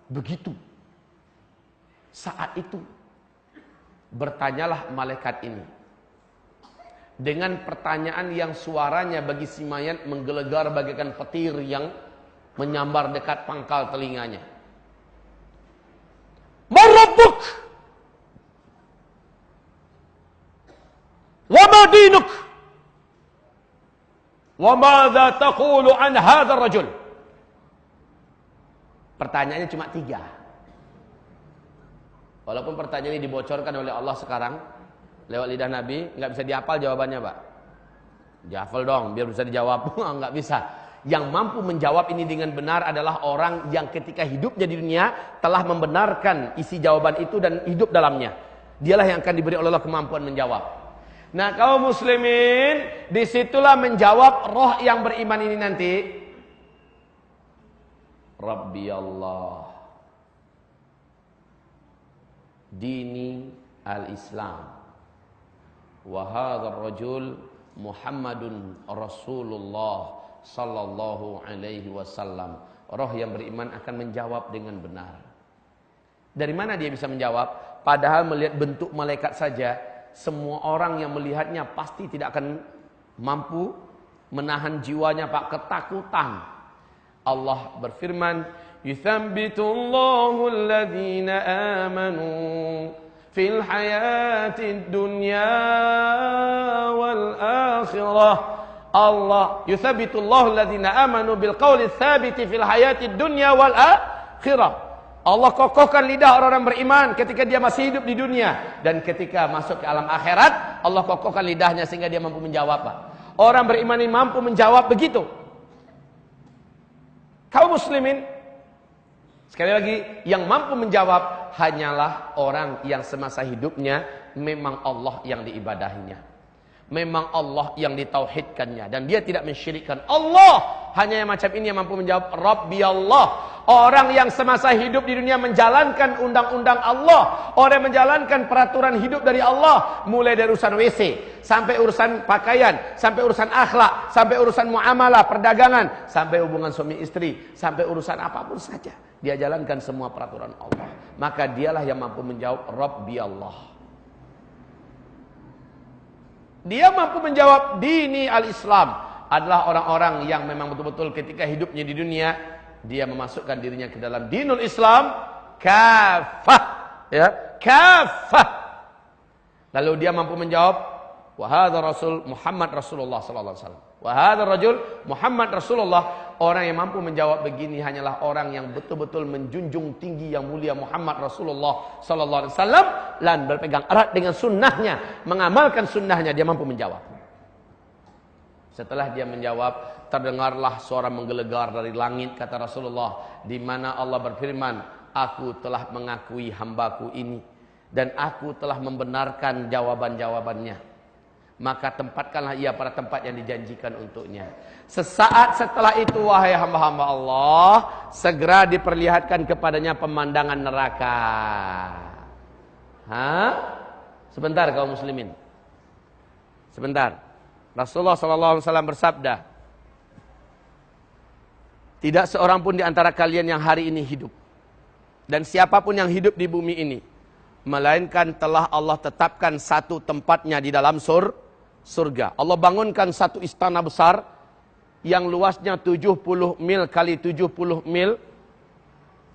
Begitu. Saat itu bertanyalah malaikat ini dengan pertanyaan yang suaranya bagi si mayat menggelegar bagaikan petir yang menyambar dekat pangkal telinganya. Man rabbuk? Wa ma dinuk? Wa madza taqulu an hadzal rajul? Pertanyaannya cuma 3. Walaupun pertanyaan ini dibocorkan oleh Allah sekarang lewat lidah Nabi, nggak bisa dihafal jawabannya, Pak. Dihafal dong, biar bisa dijawab. Nggak bisa. Yang mampu menjawab ini dengan benar adalah orang yang ketika hidupnya di dunia telah membenarkan isi jawaban itu dan hidup dalamnya. Dialah yang akan diberi oleh Allah kemampuan menjawab. Nah, kaum muslimin, disitulah menjawab roh yang beriman ini nanti. Rabbi Allah, dini al-Islam, wa hadzal rajul Muhammadun Rasulullah sallallahu alaihi wasallam. Roh yang beriman akan menjawab dengan benar. Dari mana dia bisa menjawab? Padahal melihat bentuk malaikat saja, semua orang yang melihatnya pasti tidak akan mampu menahan jiwanya, Pak, ketakutan. Allah berfirman, yuthabbitullahu alladhina amanu fil hayatid dunya wal akhirah. Allah yuthabbitullahu alladhina amanu bil qawli tsabiti fil hayatid dunya wal akhirah. Allah kokohkan lidah orang-orang beriman ketika dia masih hidup di dunia, dan ketika masuk ke alam akhirat Allah kokohkan lidahnya sehingga dia mampu menjawab, Pak. Orang beriman ini mampu menjawab begitu. Kaum muslimin, sekali lagi, yang mampu menjawab hanyalah orang yang semasa hidupnya memang Allah yang diibadahinya. Memang Allah yang ditauhidkannya. Dan dia tidak mensyirikkan Allah. Hanya yang macam ini yang mampu menjawab Rabbi Allah. Orang yang semasa hidup di dunia menjalankan undang-undang Allah. Orang yang menjalankan peraturan hidup dari Allah. Mulai dari urusan WC, sampai urusan pakaian, sampai urusan akhlak, sampai urusan muamalah, perdagangan, sampai hubungan suami istri, sampai urusan apapun saja. Dia jalankan semua peraturan Allah. Maka dialah yang mampu menjawab Rabbi Allah. Dia mampu menjawab dini al-Islam adalah orang-orang yang memang betul-betul ketika hidupnya di dunia dia memasukkan dirinya ke dalam dinul Islam kafah, ya, kafah. Lalu dia mampu menjawab wa hadza Rasul Muhammad Rasulullah sallallahu alaihi wasallam. Wa hadzal rajul Muhammad Rasulullah. Orang yang mampu menjawab begini hanyalah orang yang betul-betul menjunjung tinggi yang mulia Muhammad Rasulullah sallallahu alaihi wasallam dan berpegang erat dengan sunnahnya, mengamalkan sunnahnya. Dia mampu menjawab. Setelah dia menjawab, terdengarlah suara menggelegar dari langit, kata Rasulullah, di mana Allah berfirman, aku telah mengakui hambaku ini dan aku telah membenarkan jawaban-jawabannya. Maka tempatkanlah ia pada tempat yang dijanjikan untuknya. Sesaat setelah itu, wahai hamba-hamba Allah, segera diperlihatkan kepadanya pemandangan neraka. Sebentar kaum muslimin. Sebentar. Rasulullah SAW bersabda, tidak seorang pun di antara kalian yang hari ini hidup, dan siapapun yang hidup di bumi ini, melainkan telah Allah tetapkan satu tempatnya di dalam surga. Allah bangunkan satu istana besar yang luasnya 70 mil kali 70 mil.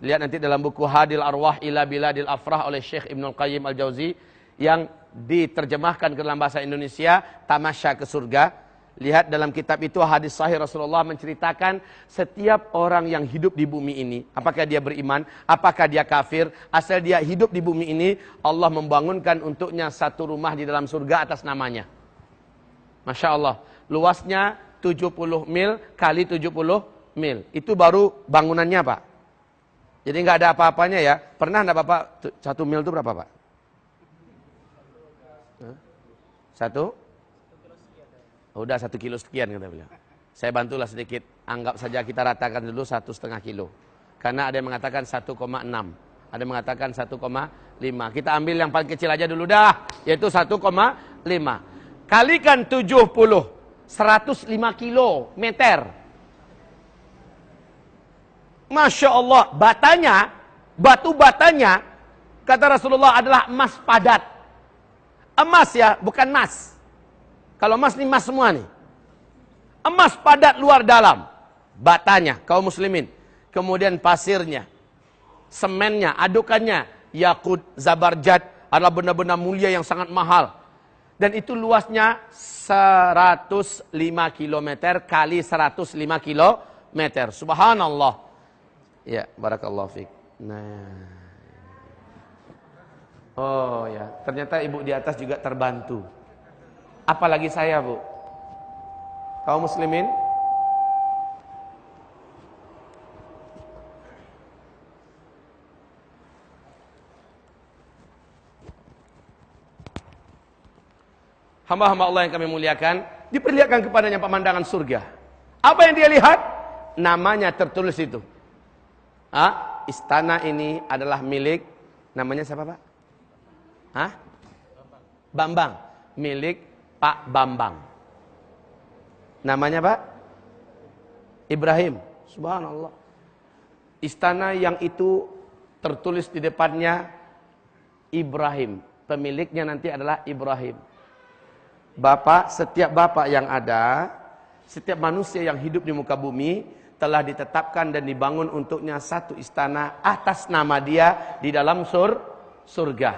Lihat nanti dalam buku Hadil Arwah ila Biladil Afrah oleh Syekh Ibnul Qayyim Al-Jauzi yang diterjemahkan ke dalam bahasa Indonesia, Tamasya ke Surga. Lihat dalam kitab itu hadis sahih Rasulullah menceritakan setiap orang yang hidup di bumi ini, apakah dia beriman, apakah dia kafir, asal dia hidup di bumi ini, Allah membangunkan untuknya satu rumah di dalam surga atas namanya. Masya Allah, luasnya 70 mil kali 70 mil. Itu baru bangunannya, Pak. Jadi nggak ada apa-apanya ya. Pernah enggak Bapak 1 mil itu berapa, Pak? 1? Udah 1 kilo sekian kata beliau. Saya bantulah sedikit. Anggap saja kita ratakan dulu 1,5 kilo. Karena ada yang mengatakan 1,6. Ada yang mengatakan 1,5. Kita ambil yang paling kecil aja dulu dah. Yaitu 1,5. Kalikan 70. 105 kilometer. Masya Allah. Batu batanya, kata Rasulullah adalah emas padat. Emas ya, bukan mas. Kalau emas ini emas semua nih. Emas padat luar dalam. Batanya, kaum muslimin. Kemudian pasirnya, semennya, adukannya, yakut, zabarjad, adalah benda-benda mulia yang sangat mahal. Dan itu luasnya 105 km kali 105 km. Subhanallah. Ya, barakallahu fiik. Nah. Oh ya, ternyata ibu di atas juga terbantu. Apalagi saya, Bu. Kaum muslimin, hamba-hamba Allah yang kami muliakan, diperlihatkan kepadanya pemandangan surga. Apa yang dia lihat? Namanya tertulis itu. Istana ini adalah milik, namanya siapa, Pak? Bambang. Milik Pak Bambang. Namanya Pak? Ibrahim. Subhanallah. Istana yang itu tertulis di depannya Ibrahim. Pemiliknya nanti adalah Ibrahim. Bapak, setiap bapak yang ada, setiap manusia yang hidup di muka bumi, telah ditetapkan dan dibangun untuknya satu istana atas nama dia di dalam surga.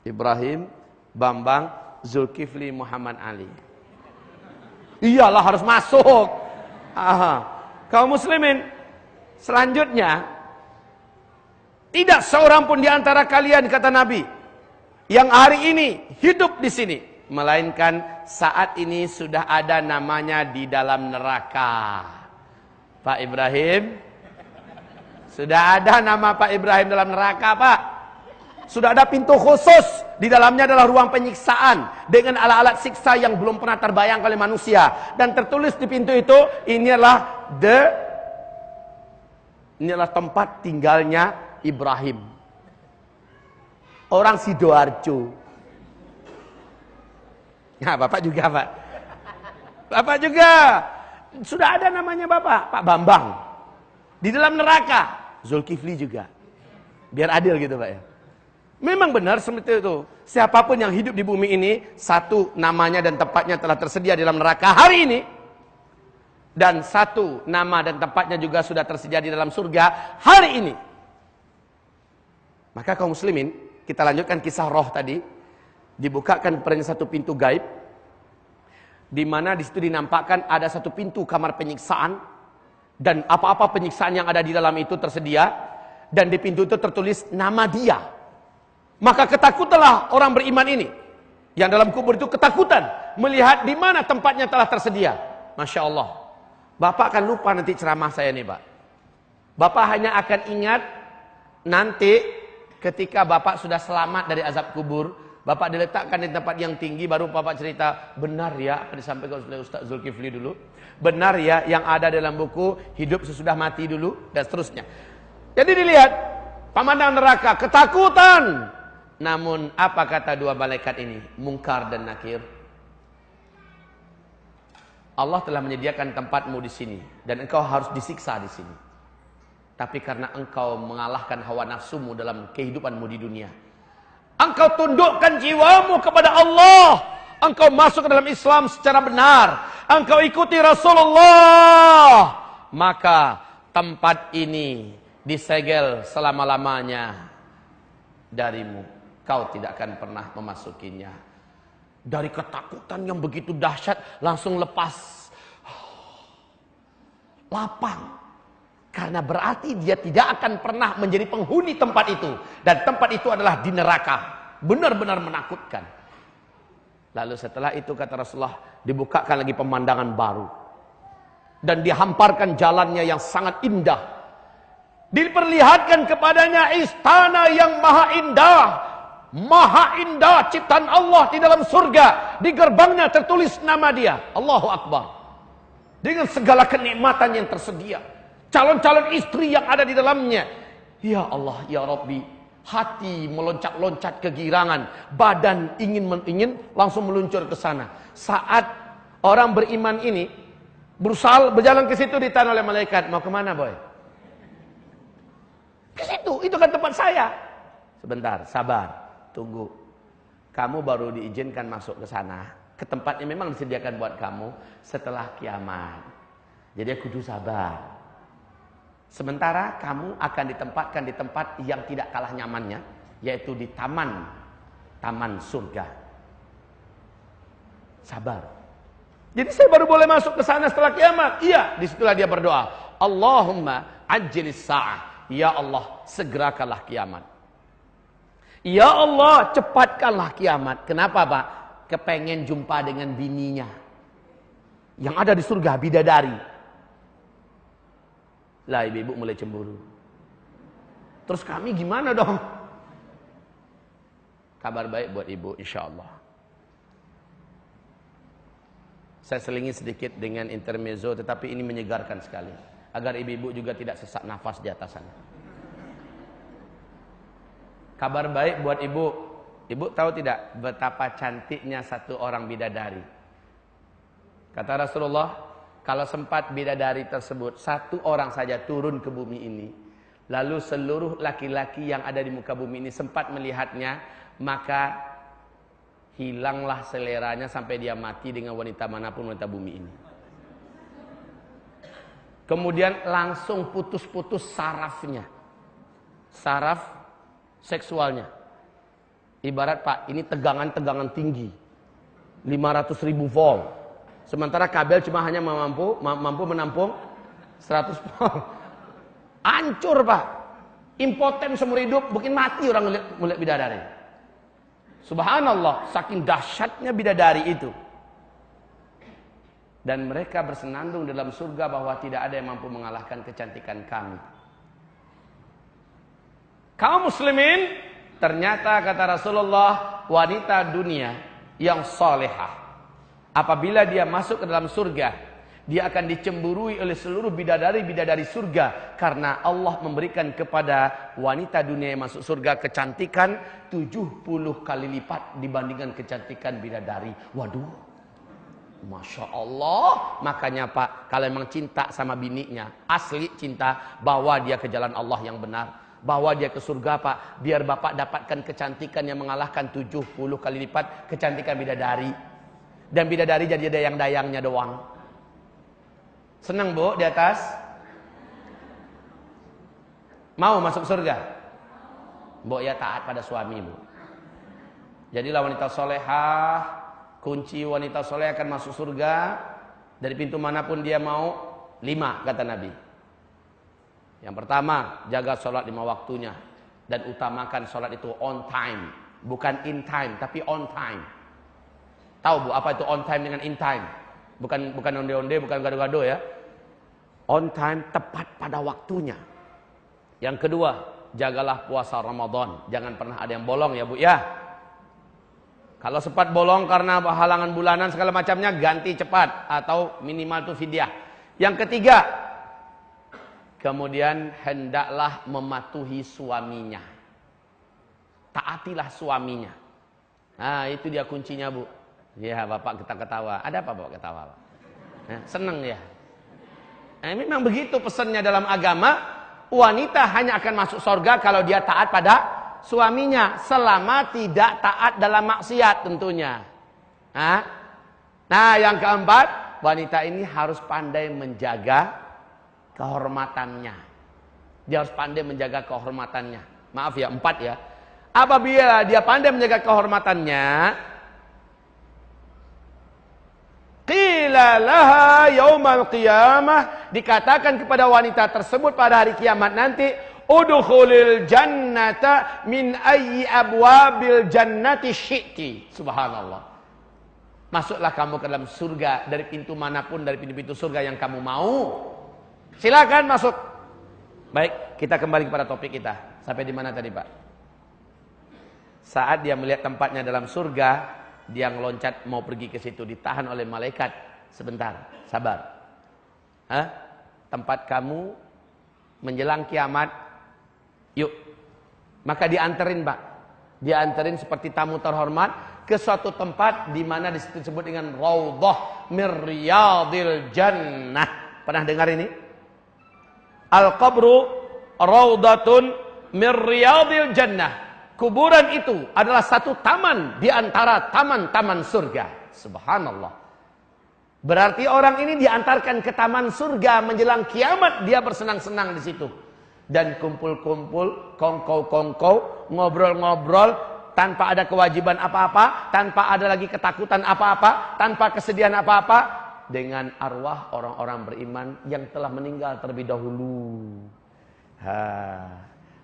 Ibrahim, Bambang, Zulkifli, Muhammad Ali. Iyalah harus masuk. Kaum muslimin, selanjutnya, tidak seorang pun di antara kalian, kata Nabi, yang hari ini hidup di sini, melainkan saat ini sudah ada namanya di dalam neraka. Pak Ibrahim, sudah ada nama Pak Ibrahim dalam neraka, Pak. Sudah ada pintu khusus. Di dalamnya adalah ruang penyiksaan dengan alat-alat siksa yang belum pernah terbayang oleh manusia. Dan tertulis di pintu itu, inilah tempat tinggalnya Ibrahim. Orang Sidoarjo. Nah, Bapak juga, Pak. Bapak juga. Sudah ada namanya Bapak, Pak Bambang. Di dalam neraka, Zulkifli juga. Biar adil gitu, Pak ya. Memang benar seperti itu. Siapapun yang hidup di bumi ini, satu namanya dan tempatnya telah tersedia di dalam neraka hari ini. Dan satu nama dan tempatnya juga sudah tersedia di dalam surga hari ini. Maka kaum muslimin, kita lanjutkan kisah roh tadi. Dibukakan kepadanya satu pintu gaib, di mana di situ dinampakkan ada satu pintu kamar penyiksaan, dan apa-apa penyiksaan yang ada di dalam itu tersedia, dan di pintu itu tertulis nama dia. Maka ketakutanlah orang beriman ini, yang dalam kubur itu ketakutan melihat di mana tempatnya telah tersedia. Masya Allah. Bapak akan lupa nanti ceramah saya nih, Pak. Bapak hanya akan ingat nanti ketika Bapak sudah selamat dari azab kubur, Bapak diletakkan di tempat yang tinggi, baru Bapak cerita, benar ya apa disampaikan oleh Ustaz Zulkifli dulu, benar ya yang ada dalam buku hidup sesudah mati dulu, dan seterusnya. Jadi dilihat pemandang neraka, ketakutan. Namun apa kata dua malaikat ini, Munkar dan Nakir? Allah telah menyediakan tempatmu di sini dan engkau harus disiksa di sini. Tapi karena engkau mengalahkan hawa nafsumu dalam kehidupanmu di dunia, engkau tundukkan jiwamu kepada Allah, engkau masuk ke dalam Islam secara benar, engkau ikuti Rasulullah, maka tempat ini disegel selama-lamanya darimu, kau tidak akan pernah memasukinya. Dari ketakutan yang begitu dahsyat langsung lepas lapang, karena berarti dia tidak akan pernah menjadi penghuni tempat itu, dan tempat itu adalah di neraka. Benar-benar menakutkan. Lalu setelah itu kata Rasulullah, dibukakan lagi pemandangan baru, dan dihamparkan jalannya yang sangat indah. Diperlihatkan kepadanya istana yang maha indah. Maha indah ciptaan Allah di dalam surga. Di gerbangnya tertulis nama dia, Allahu Akbar. Dengan segala kenikmatan yang tersedia, calon-calon istri yang ada di dalamnya. Ya Allah, ya Rabbi, hati meloncat-loncat kegirangan, badan ingin langsung meluncur ke sana. Saat orang beriman ini berusaha berjalan ke situ, ditanya oleh malaikat, mau kemana boy? Ke situ, itu kan tempat saya. Sebentar, sabar, tunggu. Kamu baru diizinkan masuk ke sana, ke tempat yang memang disediakan buat kamu setelah kiamat. Jadi aku kudu sabar. Sementara kamu akan ditempatkan di tempat yang tidak kalah nyamannya, yaitu di taman surga. Sabar. Jadi saya baru boleh masuk ke sana setelah kiamat. Iya, disitulah dia berdoa, Allahumma ajjilis sa'ah. Ya Allah, segerakanlah kiamat. Ya Allah, cepatkanlah kiamat. Kenapa, Pak? Kepengen jumpa dengan bininya yang ada di surga, bidadari. Lah, ibu-ibu mulai cemburu. Terus kami gimana dong? Kabar baik buat ibu, insya Allah. Saya selingi sedikit dengan intermezzo, tetapi ini menyegarkan sekali, agar ibu-ibu juga tidak sesak nafas di atas sana. Kabar baik buat ibu. Ibu tahu tidak betapa cantiknya satu orang bidadari? Kata Rasulullah, kalau sempat bidadari tersebut satu orang saja turun ke bumi ini, lalu seluruh laki-laki yang ada di muka bumi ini sempat melihatnya, maka hilanglah seleranya sampai dia mati dengan wanita manapun wanita bumi ini. Kemudian langsung putus-putus sarafnya, saraf seksualnya. Ibarat, Pak, ini tegangan-tegangan tinggi 500.000 volt. Sementara kabel cuma hanya mampu menampung 100 volt. Hancur, Pak. Impoten seumur hidup, mungkin mati orang melihat bidadari. Subhanallah, saking dahsyatnya bidadari itu. Dan mereka bersenandung dalam surga bahwa tidak ada yang mampu mengalahkan kecantikan kami. Kaum muslimin, ternyata kata Rasulullah, wanita dunia yang salehah, apabila dia masuk ke dalam surga, dia akan dicemburui oleh seluruh bidadari-bidadari surga. Karena Allah memberikan kepada wanita dunia yang masuk surga kecantikan 70 kali lipat dibandingkan kecantikan bidadari. Waduh, Masya Allah. Makanya Pak, kalau memang cinta sama bininya, asli cinta, bawa dia ke jalan Allah yang benar. Bawa dia ke surga Pak, biar Bapak dapatkan kecantikan yang mengalahkan 70 kali lipat kecantikan bidadari. Dan bidadari jadi dayang-dayangnya doang. Senang Bu di atas? Mau masuk surga? Bu ya taat pada suami Bu. Jadilah wanita solehah. Kunci wanita soleh akan masuk surga dari pintu manapun dia mau 5 kata Nabi. Yang pertama, jaga sholat 5 waktunya dan utamakan sholat itu on time, bukan in time tapi on time. Tahu Bu apa itu on time dengan in time? Bukan onde-onde, bukan gado-gado ya. On time, tepat pada waktunya. Yang kedua, jagalah puasa Ramadan, jangan pernah ada yang bolong ya Bu ya. Kalau sempat bolong karena halangan bulanan segala macamnya, ganti cepat atau minimal itu fidyah. Yang ketiga, kemudian hendaklah mematuhi suaminya. Taatilah suaminya. Nah, itu dia kuncinya Bu. Ya, Bapak kita ketawa. Ada apa Bapak ketawa? Nah, seneng ya. Nah, memang begitu pesannya dalam agama. Wanita hanya akan masuk surga kalau dia taat pada suaminya, selama tidak taat dalam maksiat tentunya. Nah, yang keempat, wanita ini harus pandai menjaga kehormatannya. Dia harus pandai menjaga kehormatannya. Maaf ya, 4 ya. Apabila dia pandai menjaga kehormatannya, qila laha yaumal qiyamah, dikatakan kepada wanita tersebut pada hari kiamat nanti, udkhulil jannata min ayyi abwabil jannati syi'ti. Subhanallah. Masuklah kamu ke dalam surga dari pintu manapun dari pintu-pintu surga yang kamu mau. Silakan masuk. Baik, kita kembali kepada topik kita. Sampai di mana tadi, Pak? Saat dia melihat tempatnya dalam surga, dia ngeloncat mau pergi ke situ, ditahan oleh malaikat. Sebentar, sabar. Tempat kamu menjelang kiamat, yuk. Maka dianterin Pak. Dianterin seperti tamu terhormat ke suatu tempat di mana disebut dengan Raudhah min Riyadil Jannah. Pernah dengar ini? Al-qabru Raudhatun min Riyadil Jannah. Kuburan itu adalah satu taman di antara taman-taman surga. Subhanallah. Berarti orang ini diantarkan ke taman surga menjelang kiamat, dia bersenang-senang di situ. Dan kumpul-kumpul, kongkow-kongkow, ngobrol-ngobrol, tanpa ada kewajiban apa-apa, tanpa ada lagi ketakutan apa-apa, tanpa kesedihan apa-apa, dengan arwah orang-orang beriman yang telah meninggal terlebih dahulu.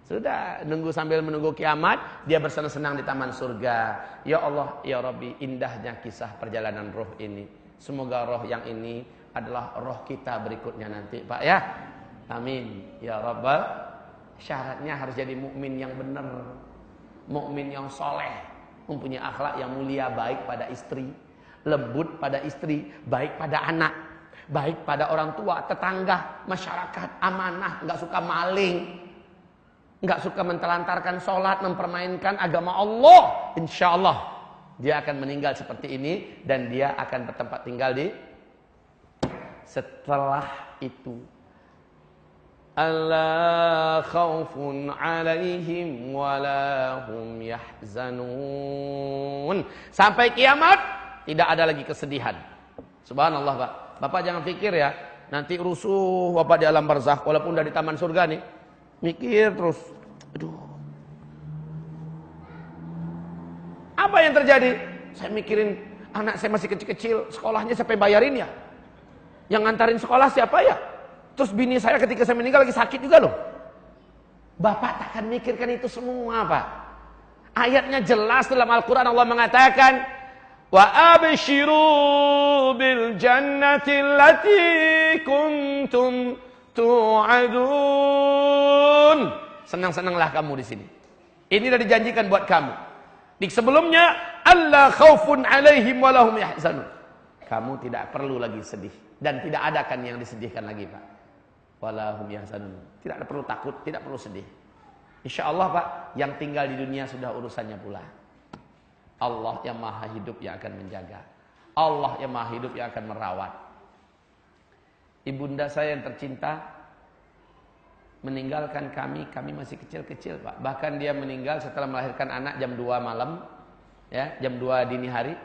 Sudah sambil menunggu kiamat, dia bersenang-senang di taman surga. Ya Allah, ya Rabbi, indahnya kisah perjalanan roh ini. Semoga roh yang ini adalah roh kita berikutnya nanti, Pak ya. Amin ya Rabbal. Syaratnya harus jadi mukmin yang benar, mukmin yang soleh, mempunyai akhlak yang mulia, baik pada istri, lembut pada istri, baik pada anak, baik pada orang tua, tetangga, masyarakat, amanah, nggak suka maling, nggak suka mentelantarkan sholat, mempermainkan agama Allah. Insya Allah dia akan meninggal seperti ini dan dia akan bertempat tinggal di setelah itu. Alla khaufun alaihim wala hum yahzanun. Sampai kiamat tidak ada lagi kesedihan. Subhanallah Pak. Bapak jangan pikir ya, nanti rusuh Bapak di alam barzakh walaupun udah di taman surga nih. Mikir terus. Aduh. Apa yang terjadi? Saya mikirin anak saya masih kecil-kecil, sekolahnya siapa yang bayarin ya? Yang ngantarin sekolah siapa ya? Terus bini saya ketika saya meninggal lagi sakit juga loh. Bapak takkan mikirkan itu semua Pak. Ayatnya jelas dalam Al-Quran, Allah mengatakan, Wa abshiru bil jannati allati kuntum tu'adun. Senang-senanglah kamu di sini. Ini sudah dijanjikan buat kamu. Di sebelumnya, alla khaufun alaihim wa lahum yahzanun. Kamu tidak perlu lagi sedih dan tidak ada kan yang disedihkan lagi, Pak. Walahum yahzanun. Tidak perlu takut, tidak perlu sedih. Insyaallah, Pak, yang tinggal di dunia sudah urusannya pula. Allah yang Maha Hidup yang akan menjaga. Allah yang Maha Hidup yang akan merawat. Ibunda saya yang tercinta meninggalkan kami masih kecil-kecil, Pak. Bahkan dia meninggal setelah melahirkan anak jam 2 malam, ya, jam 2 dini hari.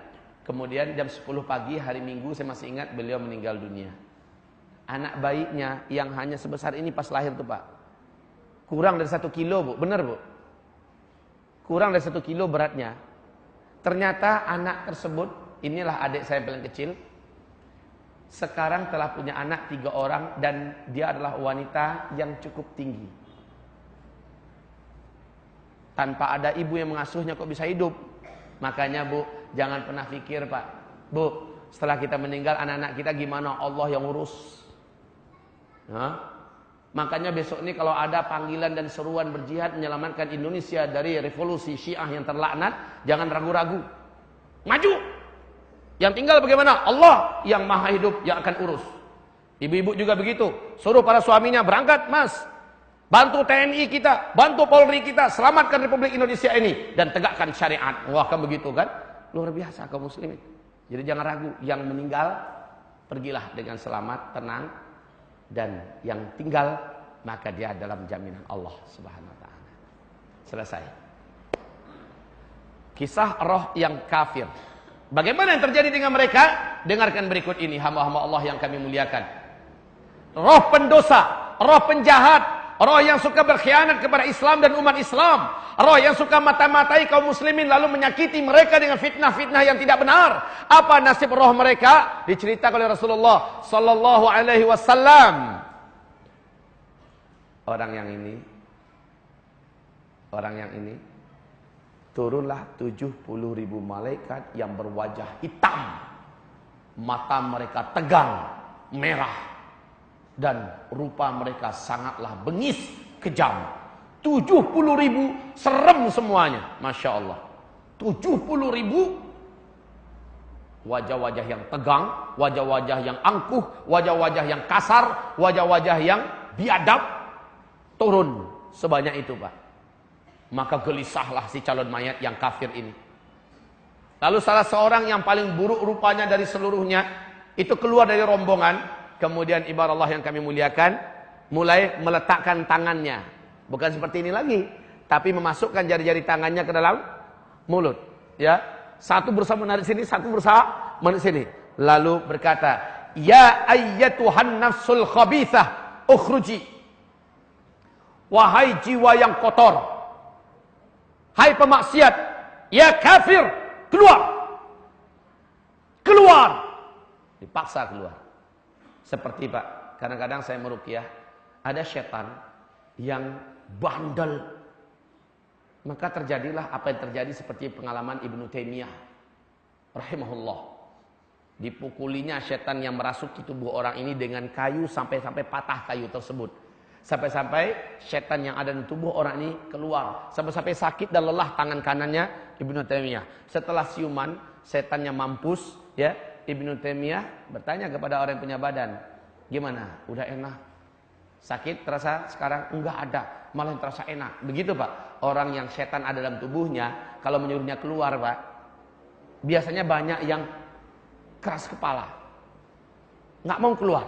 Kemudian jam 10 pagi hari Minggu saya masih ingat beliau meninggal dunia. Anak bayinya yang hanya sebesar ini pas lahir tuh, Pak. Kurang dari 1 kilo, Bu. Benar, Bu? Kurang dari 1 kilo beratnya. Ternyata anak tersebut, inilah adik saya paling kecil, sekarang telah punya anak 3 orang dan dia adalah wanita yang cukup tinggi. Tanpa ada ibu yang mengasuhnya kok bisa hidup. Makanya, Bu, jangan pernah pikir, Pak. Bu, setelah kita meninggal anak-anak kita gimana? Allah yang urus. Makanya besok ini kalau ada panggilan dan seruan berjihad menyelamatkan Indonesia dari revolusi Syiah yang terlaknat, jangan ragu-ragu. Maju. Yang tinggal bagaimana? Allah yang Maha Hidup yang akan urus. Ibu-ibu juga begitu. Suruh para suaminya berangkat, Mas. Bantu TNI kita, bantu Polri kita, selamatkan Republik Indonesia ini dan tegakkan syariat. Wah, kan begitu kan? Luar biasa kaum muslimin. Jadi jangan ragu, yang meninggal pergilah dengan selamat, tenang, dan yang tinggal maka dia dalam jaminan Allah Subhanahu wa taala. Selesai. Kisah roh yang kafir. Bagaimana yang terjadi dengan mereka? Dengarkan berikut ini, hamba-hamba Allah yang kami muliakan. Roh pendosa, roh penjahat, roh yang suka berkhianat kepada Islam dan umat Islam, roh yang suka mata-matai kaum muslimin lalu menyakiti mereka dengan fitnah-fitnah yang tidak benar. Apa nasib roh mereka? Diceritakan oleh Rasulullah sallallahu alaihi wasallam. Orang yang ini turunlah 70.000 malaikat yang berwajah hitam. Mata mereka tegang, merah, dan rupa mereka sangatlah bengis, kejam. 70.000 serem semuanya, Masya Allah. 70.000 wajah-wajah yang tegang, wajah-wajah yang angkuh, wajah-wajah yang kasar, wajah-wajah yang biadab, turun sebanyak itu, Pak. Maka gelisahlah si calon mayat yang kafir ini. Lalu salah seorang yang paling buruk rupanya dari seluruhnya itu keluar dari rombongan. Kemudian ibarat Allah yang kami muliakan mulai meletakkan tangannya. Bukan seperti ini lagi, tapi memasukkan jari-jari tangannya ke dalam mulut. Ya, satu berusaha menarik sini, satu berusaha menarik sini. Lalu berkata, "Ya ayyatuhan nafsul khabithah, ukhruji." Wahai jiwa yang kotor, hai pemaksiat, ya kafir, keluar. Keluar. Dipaksa keluar. Seperti, Pak, kadang-kadang saya meruqyah, ada setan yang bandel. Maka terjadilah apa yang terjadi seperti pengalaman Ibnu Taimiyah rahimahullah. Dipukulinya setan yang merasuki tubuh orang ini dengan kayu sampai patah kayu tersebut. Sampai-sampai setan yang ada di tubuh orang ini keluar. Sampai-sampai sakit dan lelah tangan kanannya Ibnu Taimiyah. Setelah siuman, setannya mampus, ya. Ibnu Taimiyah bertanya kepada orang yang punya badan, "Gimana? Udah enak? Sakit terasa sekarang?" "Enggak ada, malah terasa enak." Begitu, Pak. Orang yang setan ada dalam tubuhnya, kalau menyuruhnya keluar, Pak, biasanya banyak yang keras kepala. Nggak mau keluar.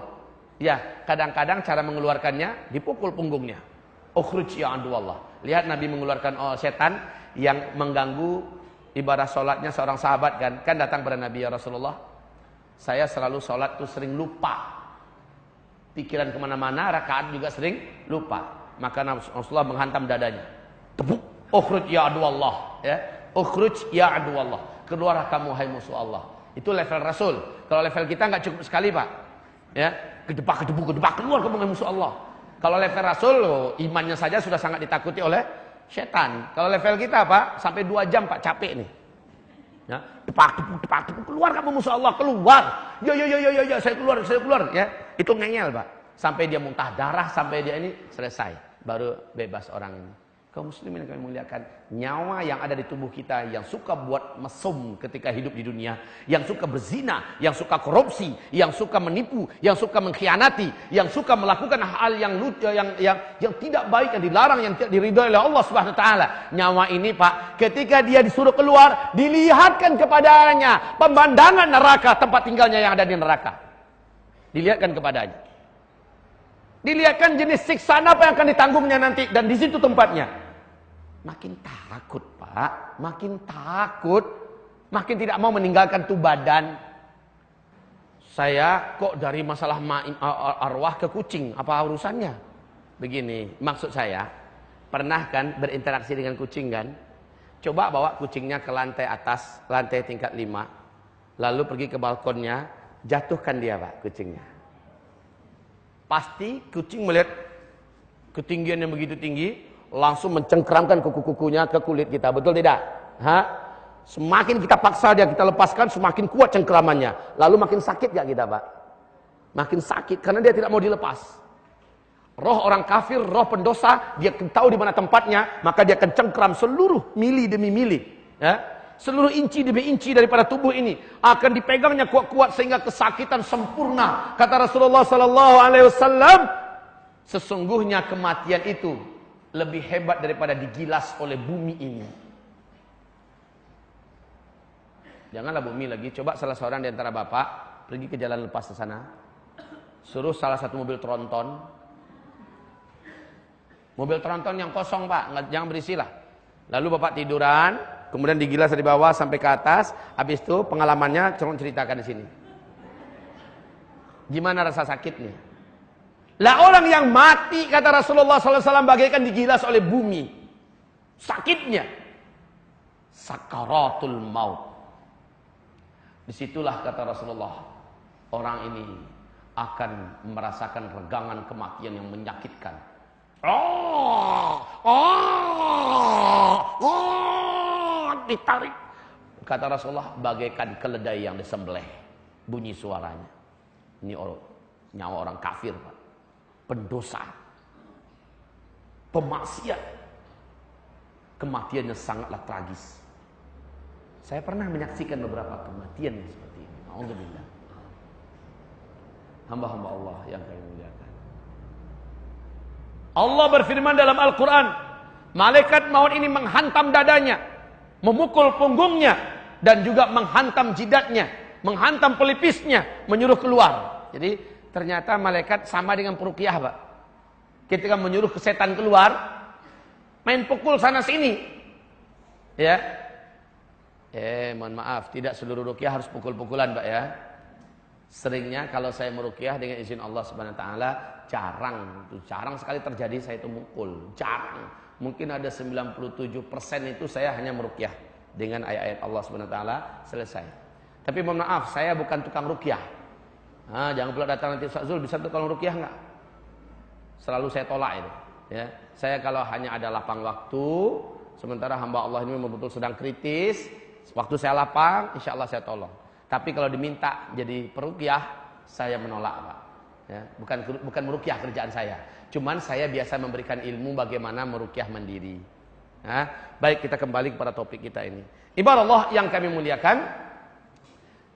Ya, kadang-kadang cara mengeluarkannya dipukul punggungnya. Ukhruj ya aduwallah. Lihat Nabi mengeluarkan setan yang mengganggu ibadah sholatnya seorang sahabat kan. Kan datang pada Nabi, "Ya Rasulullah, saya selalu sholat tuh sering lupa. Pikiran kemana-mana, rakaat juga sering lupa." Maka Rasulullah menghantam dadanya. Tepuk. Ukhruj ya aduwallah. Ya. Ukhruj ya aduwallah. Keluarlah kamu hai musuh Allah. Itu level Rasul. Kalau level kita nggak cukup sekali, Pak. Ya. Kedebak, keluar kamu hai musuh Allah. Kalau level Rasul, imannya saja sudah sangat ditakuti oleh setan. Kalau level kita, Pak, sampai 2 jam, Pak, capek nih. Ya, tepak, keluar kamu musuh Allah, keluar. Ya, saya keluar. Ya, itu ngeyel, Pak. Sampai dia muntah darah, sampai dia ini selesai. Baru bebas orang ini. Kaum muslimin yang kami muliakan, nyawa yang ada di tubuh kita yang suka buat mesum ketika hidup di dunia, yang suka berzina, yang suka korupsi, yang suka menipu, yang suka mengkhianati, yang suka melakukan hal yang tidak baik, yang dilarang, yang tidak diridhoi oleh Allah Subhanahu wa taala. Nyawa ini, Pak, ketika dia disuruh keluar, dilihatkan kepadanya pemandangan neraka, tempat tinggalnya yang ada di neraka. Dilihatkan kepadanya. Dilihatkan jenis siksaan apa yang akan ditanggungnya nanti, dan di situ tempatnya. Makin takut, Pak, makin takut, makin tidak mau meninggalkan tuh badan. Saya kok dari masalah arwah ke kucing, apa urusannya? Begini, maksud saya, pernah kan berinteraksi dengan kucing kan? Coba bawa kucingnya ke lantai atas, lantai tingkat 5, lalu pergi ke balkonnya, jatuhkan dia, Pak, kucingnya. Pasti kucing melihat ketinggian yang begitu tinggi, langsung mencengkeramkan kuku-kukunya ke kulit kita. Betul tidak? Semakin kita paksa dia, kita lepaskan, semakin kuat cengkeramannya. Lalu makin sakit gak kita, Pak? Makin sakit karena dia tidak mau dilepas. Roh orang kafir, roh pendosa, dia tahu di mana tempatnya, maka dia akan cengkeram seluruh mili demi mili. Ya? Seluruh inci demi inci daripada tubuh ini akan dipegangnya kuat-kuat sehingga kesakitan sempurna. Kata Rasulullah sallallahu alaihi wasallam, sesungguhnya kematian itu lebih hebat daripada digilas oleh bumi ini. Janganlah bumi lagi. Coba salah seorang di antara bapak pergi ke jalan lepas ke sana, suruh salah satu mobil tronton yang kosong, Pak, jangan berisi lah. Lalu bapak tiduran, kemudian digilas dari bawah sampai ke atas. Habis itu pengalamannya ceritakan di sini. Gimana rasa sakitnya? Lah orang yang mati, kata Rasulullah SAW, bagaikan digilas oleh bumi. Sakitnya. Sakaratul maut. Disitulah kata Rasulullah, orang ini akan merasakan regangan kematian yang menyakitkan. Ditarik. Kata Rasulullah, bagaikan keledai yang disembelih. Bunyi suaranya. Ini nyawa orang kafir, Pak. Pendosa, pemaksiat, kematiannya sangatlah tragis. Saya pernah menyaksikan beberapa kematian seperti ini. Alhamdulillah. Hamba-hamba Allah yang kami muliakan. Allah berfirman dalam Al-Quran, malaikat maut ini menghantam dadanya, memukul punggungnya, dan juga menghantam jidatnya, menghantam pelipisnya, menyuruh keluar. Jadi ternyata malaikat sama dengan peruqyah, Pak. Ketika menyuruh setan keluar, main pukul sana sini. Ya. Mohon maaf, tidak seluruh ruqyah harus pukul-pukulan, Pak, ya. Seringnya kalau saya meruqyah dengan izin Allah Subhanahu wa taala, jarang sekali terjadi saya itu mukul. Jarang. Mungkin ada 97% itu saya hanya meruqyah dengan ayat-ayat Allah Subhanahu wa taala, selesai. Tapi mohon maaf, saya bukan tukang ruqyah. Jangan pula datang nanti, Ustaz Zul bisa tukang ruqyah enggak? Selalu saya tolak itu. Ya, saya kalau hanya ada lapang waktu, sementara hamba Allah ini memang betul sedang kritis, waktu saya lapang, insya Allah saya tolong. Tapi kalau diminta jadi peruqyah, saya menolak, Pak. Ya, bukan meruqyah kerjaan saya. Cuman saya biasa memberikan ilmu bagaimana meruqyah mandiri. Baik, kita kembali kepada topik kita ini. Ibarat Allah yang kami muliakan.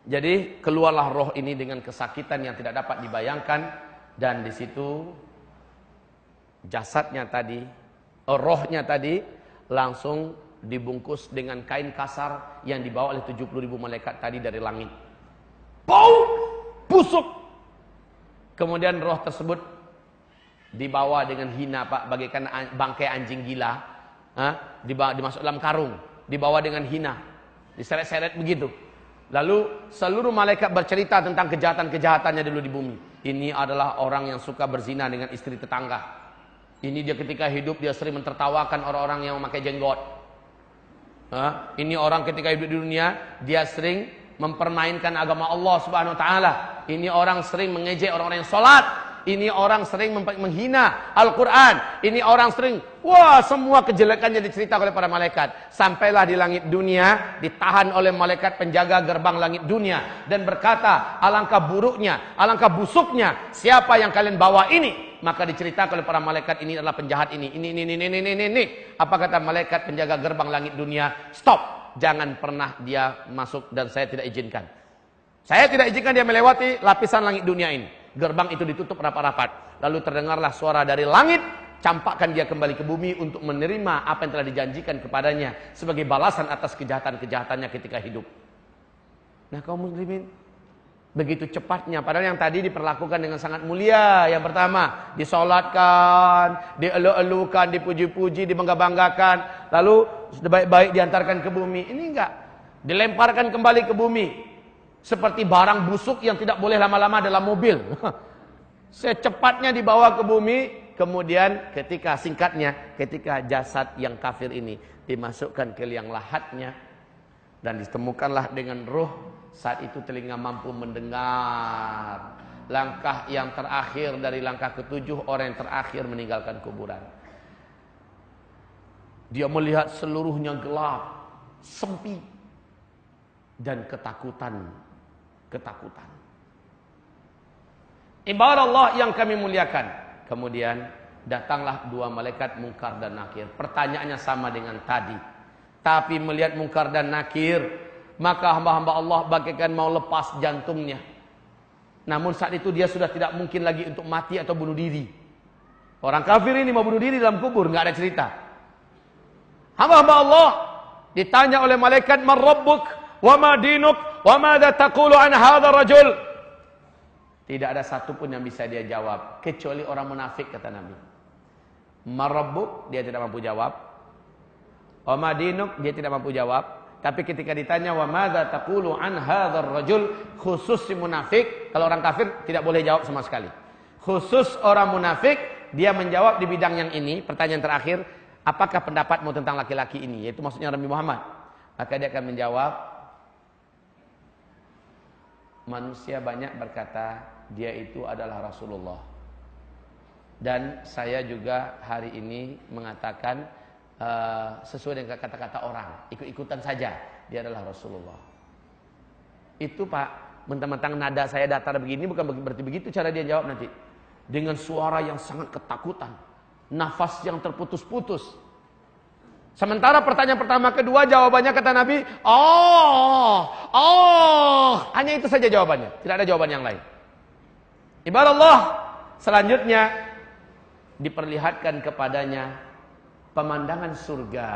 Jadi keluarlah roh ini dengan kesakitan yang tidak dapat dibayangkan, dan di situ jasadnya tadi, rohnya tadi langsung dibungkus dengan kain kasar yang dibawa oleh 70.000 malaikat tadi dari langit. Bau busuk. Kemudian roh tersebut dibawa dengan hina, Pak, bagaikan bangkai anjing gila, dimasuk dalam karung, dibawa dengan hina, diseret-seret begitu. Lalu seluruh malaikat bercerita tentang kejahatan-kejahatannya dulu di bumi. Ini adalah orang yang suka berzina dengan istri tetangga. Ini dia ketika hidup dia sering mentertawakan orang-orang yang memakai jenggot. Ini orang ketika hidup di dunia dia sering mempermainkan agama Allah Subhanahu wa taala. Ini orang sering mengejek orang-orang yang sholat. Ini orang sering menghina Al-Quran. Ini orang sering, wah, semua kejelekannya diceritakan oleh para malaikat. Sampailah di langit dunia, ditahan oleh malaikat penjaga gerbang langit dunia. Dan berkata, alangkah buruknya, alangkah busuknya, siapa yang kalian bawa ini? Maka diceritakan oleh para malaikat, ini adalah penjahat ini. Ini. Apa kata malaikat penjaga gerbang langit dunia? Stop, jangan pernah dia masuk dan saya tidak izinkan. Saya tidak izinkan dia melewati lapisan langit dunia ini. Gerbang itu ditutup rapat-rapat. Lalu terdengarlah suara dari langit, campakkan dia kembali ke bumi untuk menerima apa yang telah dijanjikan kepadanya sebagai balasan atas kejahatan-kejahatannya ketika hidup. Nah, kaum muslimin, begitu cepatnya, padahal yang tadi diperlakukan dengan sangat mulia. Yang pertama, disolatkan, dielu-elukan, dipuji-puji, dibangga-banggakan, lalu baik-baik diantarkan ke bumi. Ini enggak, dilemparkan kembali ke bumi seperti barang busuk yang tidak boleh lama-lama dalam mobil. Secepatnya dibawa ke bumi. Kemudian ketika jasad yang kafir ini dimasukkan ke liang lahatnya dan ditemukanlah dengan ruh, saat itu telinga mampu mendengar langkah yang terakhir dari langkah ketujuh orang yang terakhir meninggalkan kuburan. Dia melihat seluruhnya gelap, sempit, dan ketakutan. Ibarat Allah yang kami muliakan. Kemudian datanglah dua malaikat Munkar dan Nakir. Pertanyaannya sama dengan tadi. Tapi melihat Munkar dan Nakir, maka hamba-hamba Allah bagaikan mau lepas jantungnya. Namun saat itu dia sudah tidak mungkin lagi untuk mati atau bunuh diri. Orang kafir ini mau bunuh diri dalam kubur, nggak ada cerita. Hamba-hamba Allah ditanya oleh malaikat, "Man rabbuk wa ma dinuk wa madza taqulu an hadzal rajul?" Tidak ada satupun yang bisa dia jawab kecuali orang munafik, kata Nabi. "Man rabbuk?" dia tidak mampu jawab. "Wa ma dinuk?" dia tidak mampu jawab. Tapi ketika ditanya wa madza taqulu an hadzal rajul, khusus si munafik, kalau orang kafir tidak boleh jawab sama sekali. Khusus orang munafik, dia menjawab di bidang yang ini. Pertanyaan terakhir, apakah pendapatmu tentang laki-laki ini? Yaitu maksudnya Nabi Muhammad. Maka dia akan menjawab, manusia banyak berkata dia itu adalah Rasulullah. Dan saya juga hari ini mengatakan sesuai dengan kata-kata orang, ikut-ikutan saja dia adalah Rasulullah. Itu Pak, mentang-mentang nada saya datar begini bukan berarti begitu cara dia jawab nanti. Dengan suara yang sangat ketakutan, nafas yang terputus-putus. Sementara pertanyaan pertama kedua jawabannya kata Nabi, hanya itu saja jawabannya, tidak ada jawaban yang lain. Ibarat Allah selanjutnya diperlihatkan kepadanya pemandangan surga.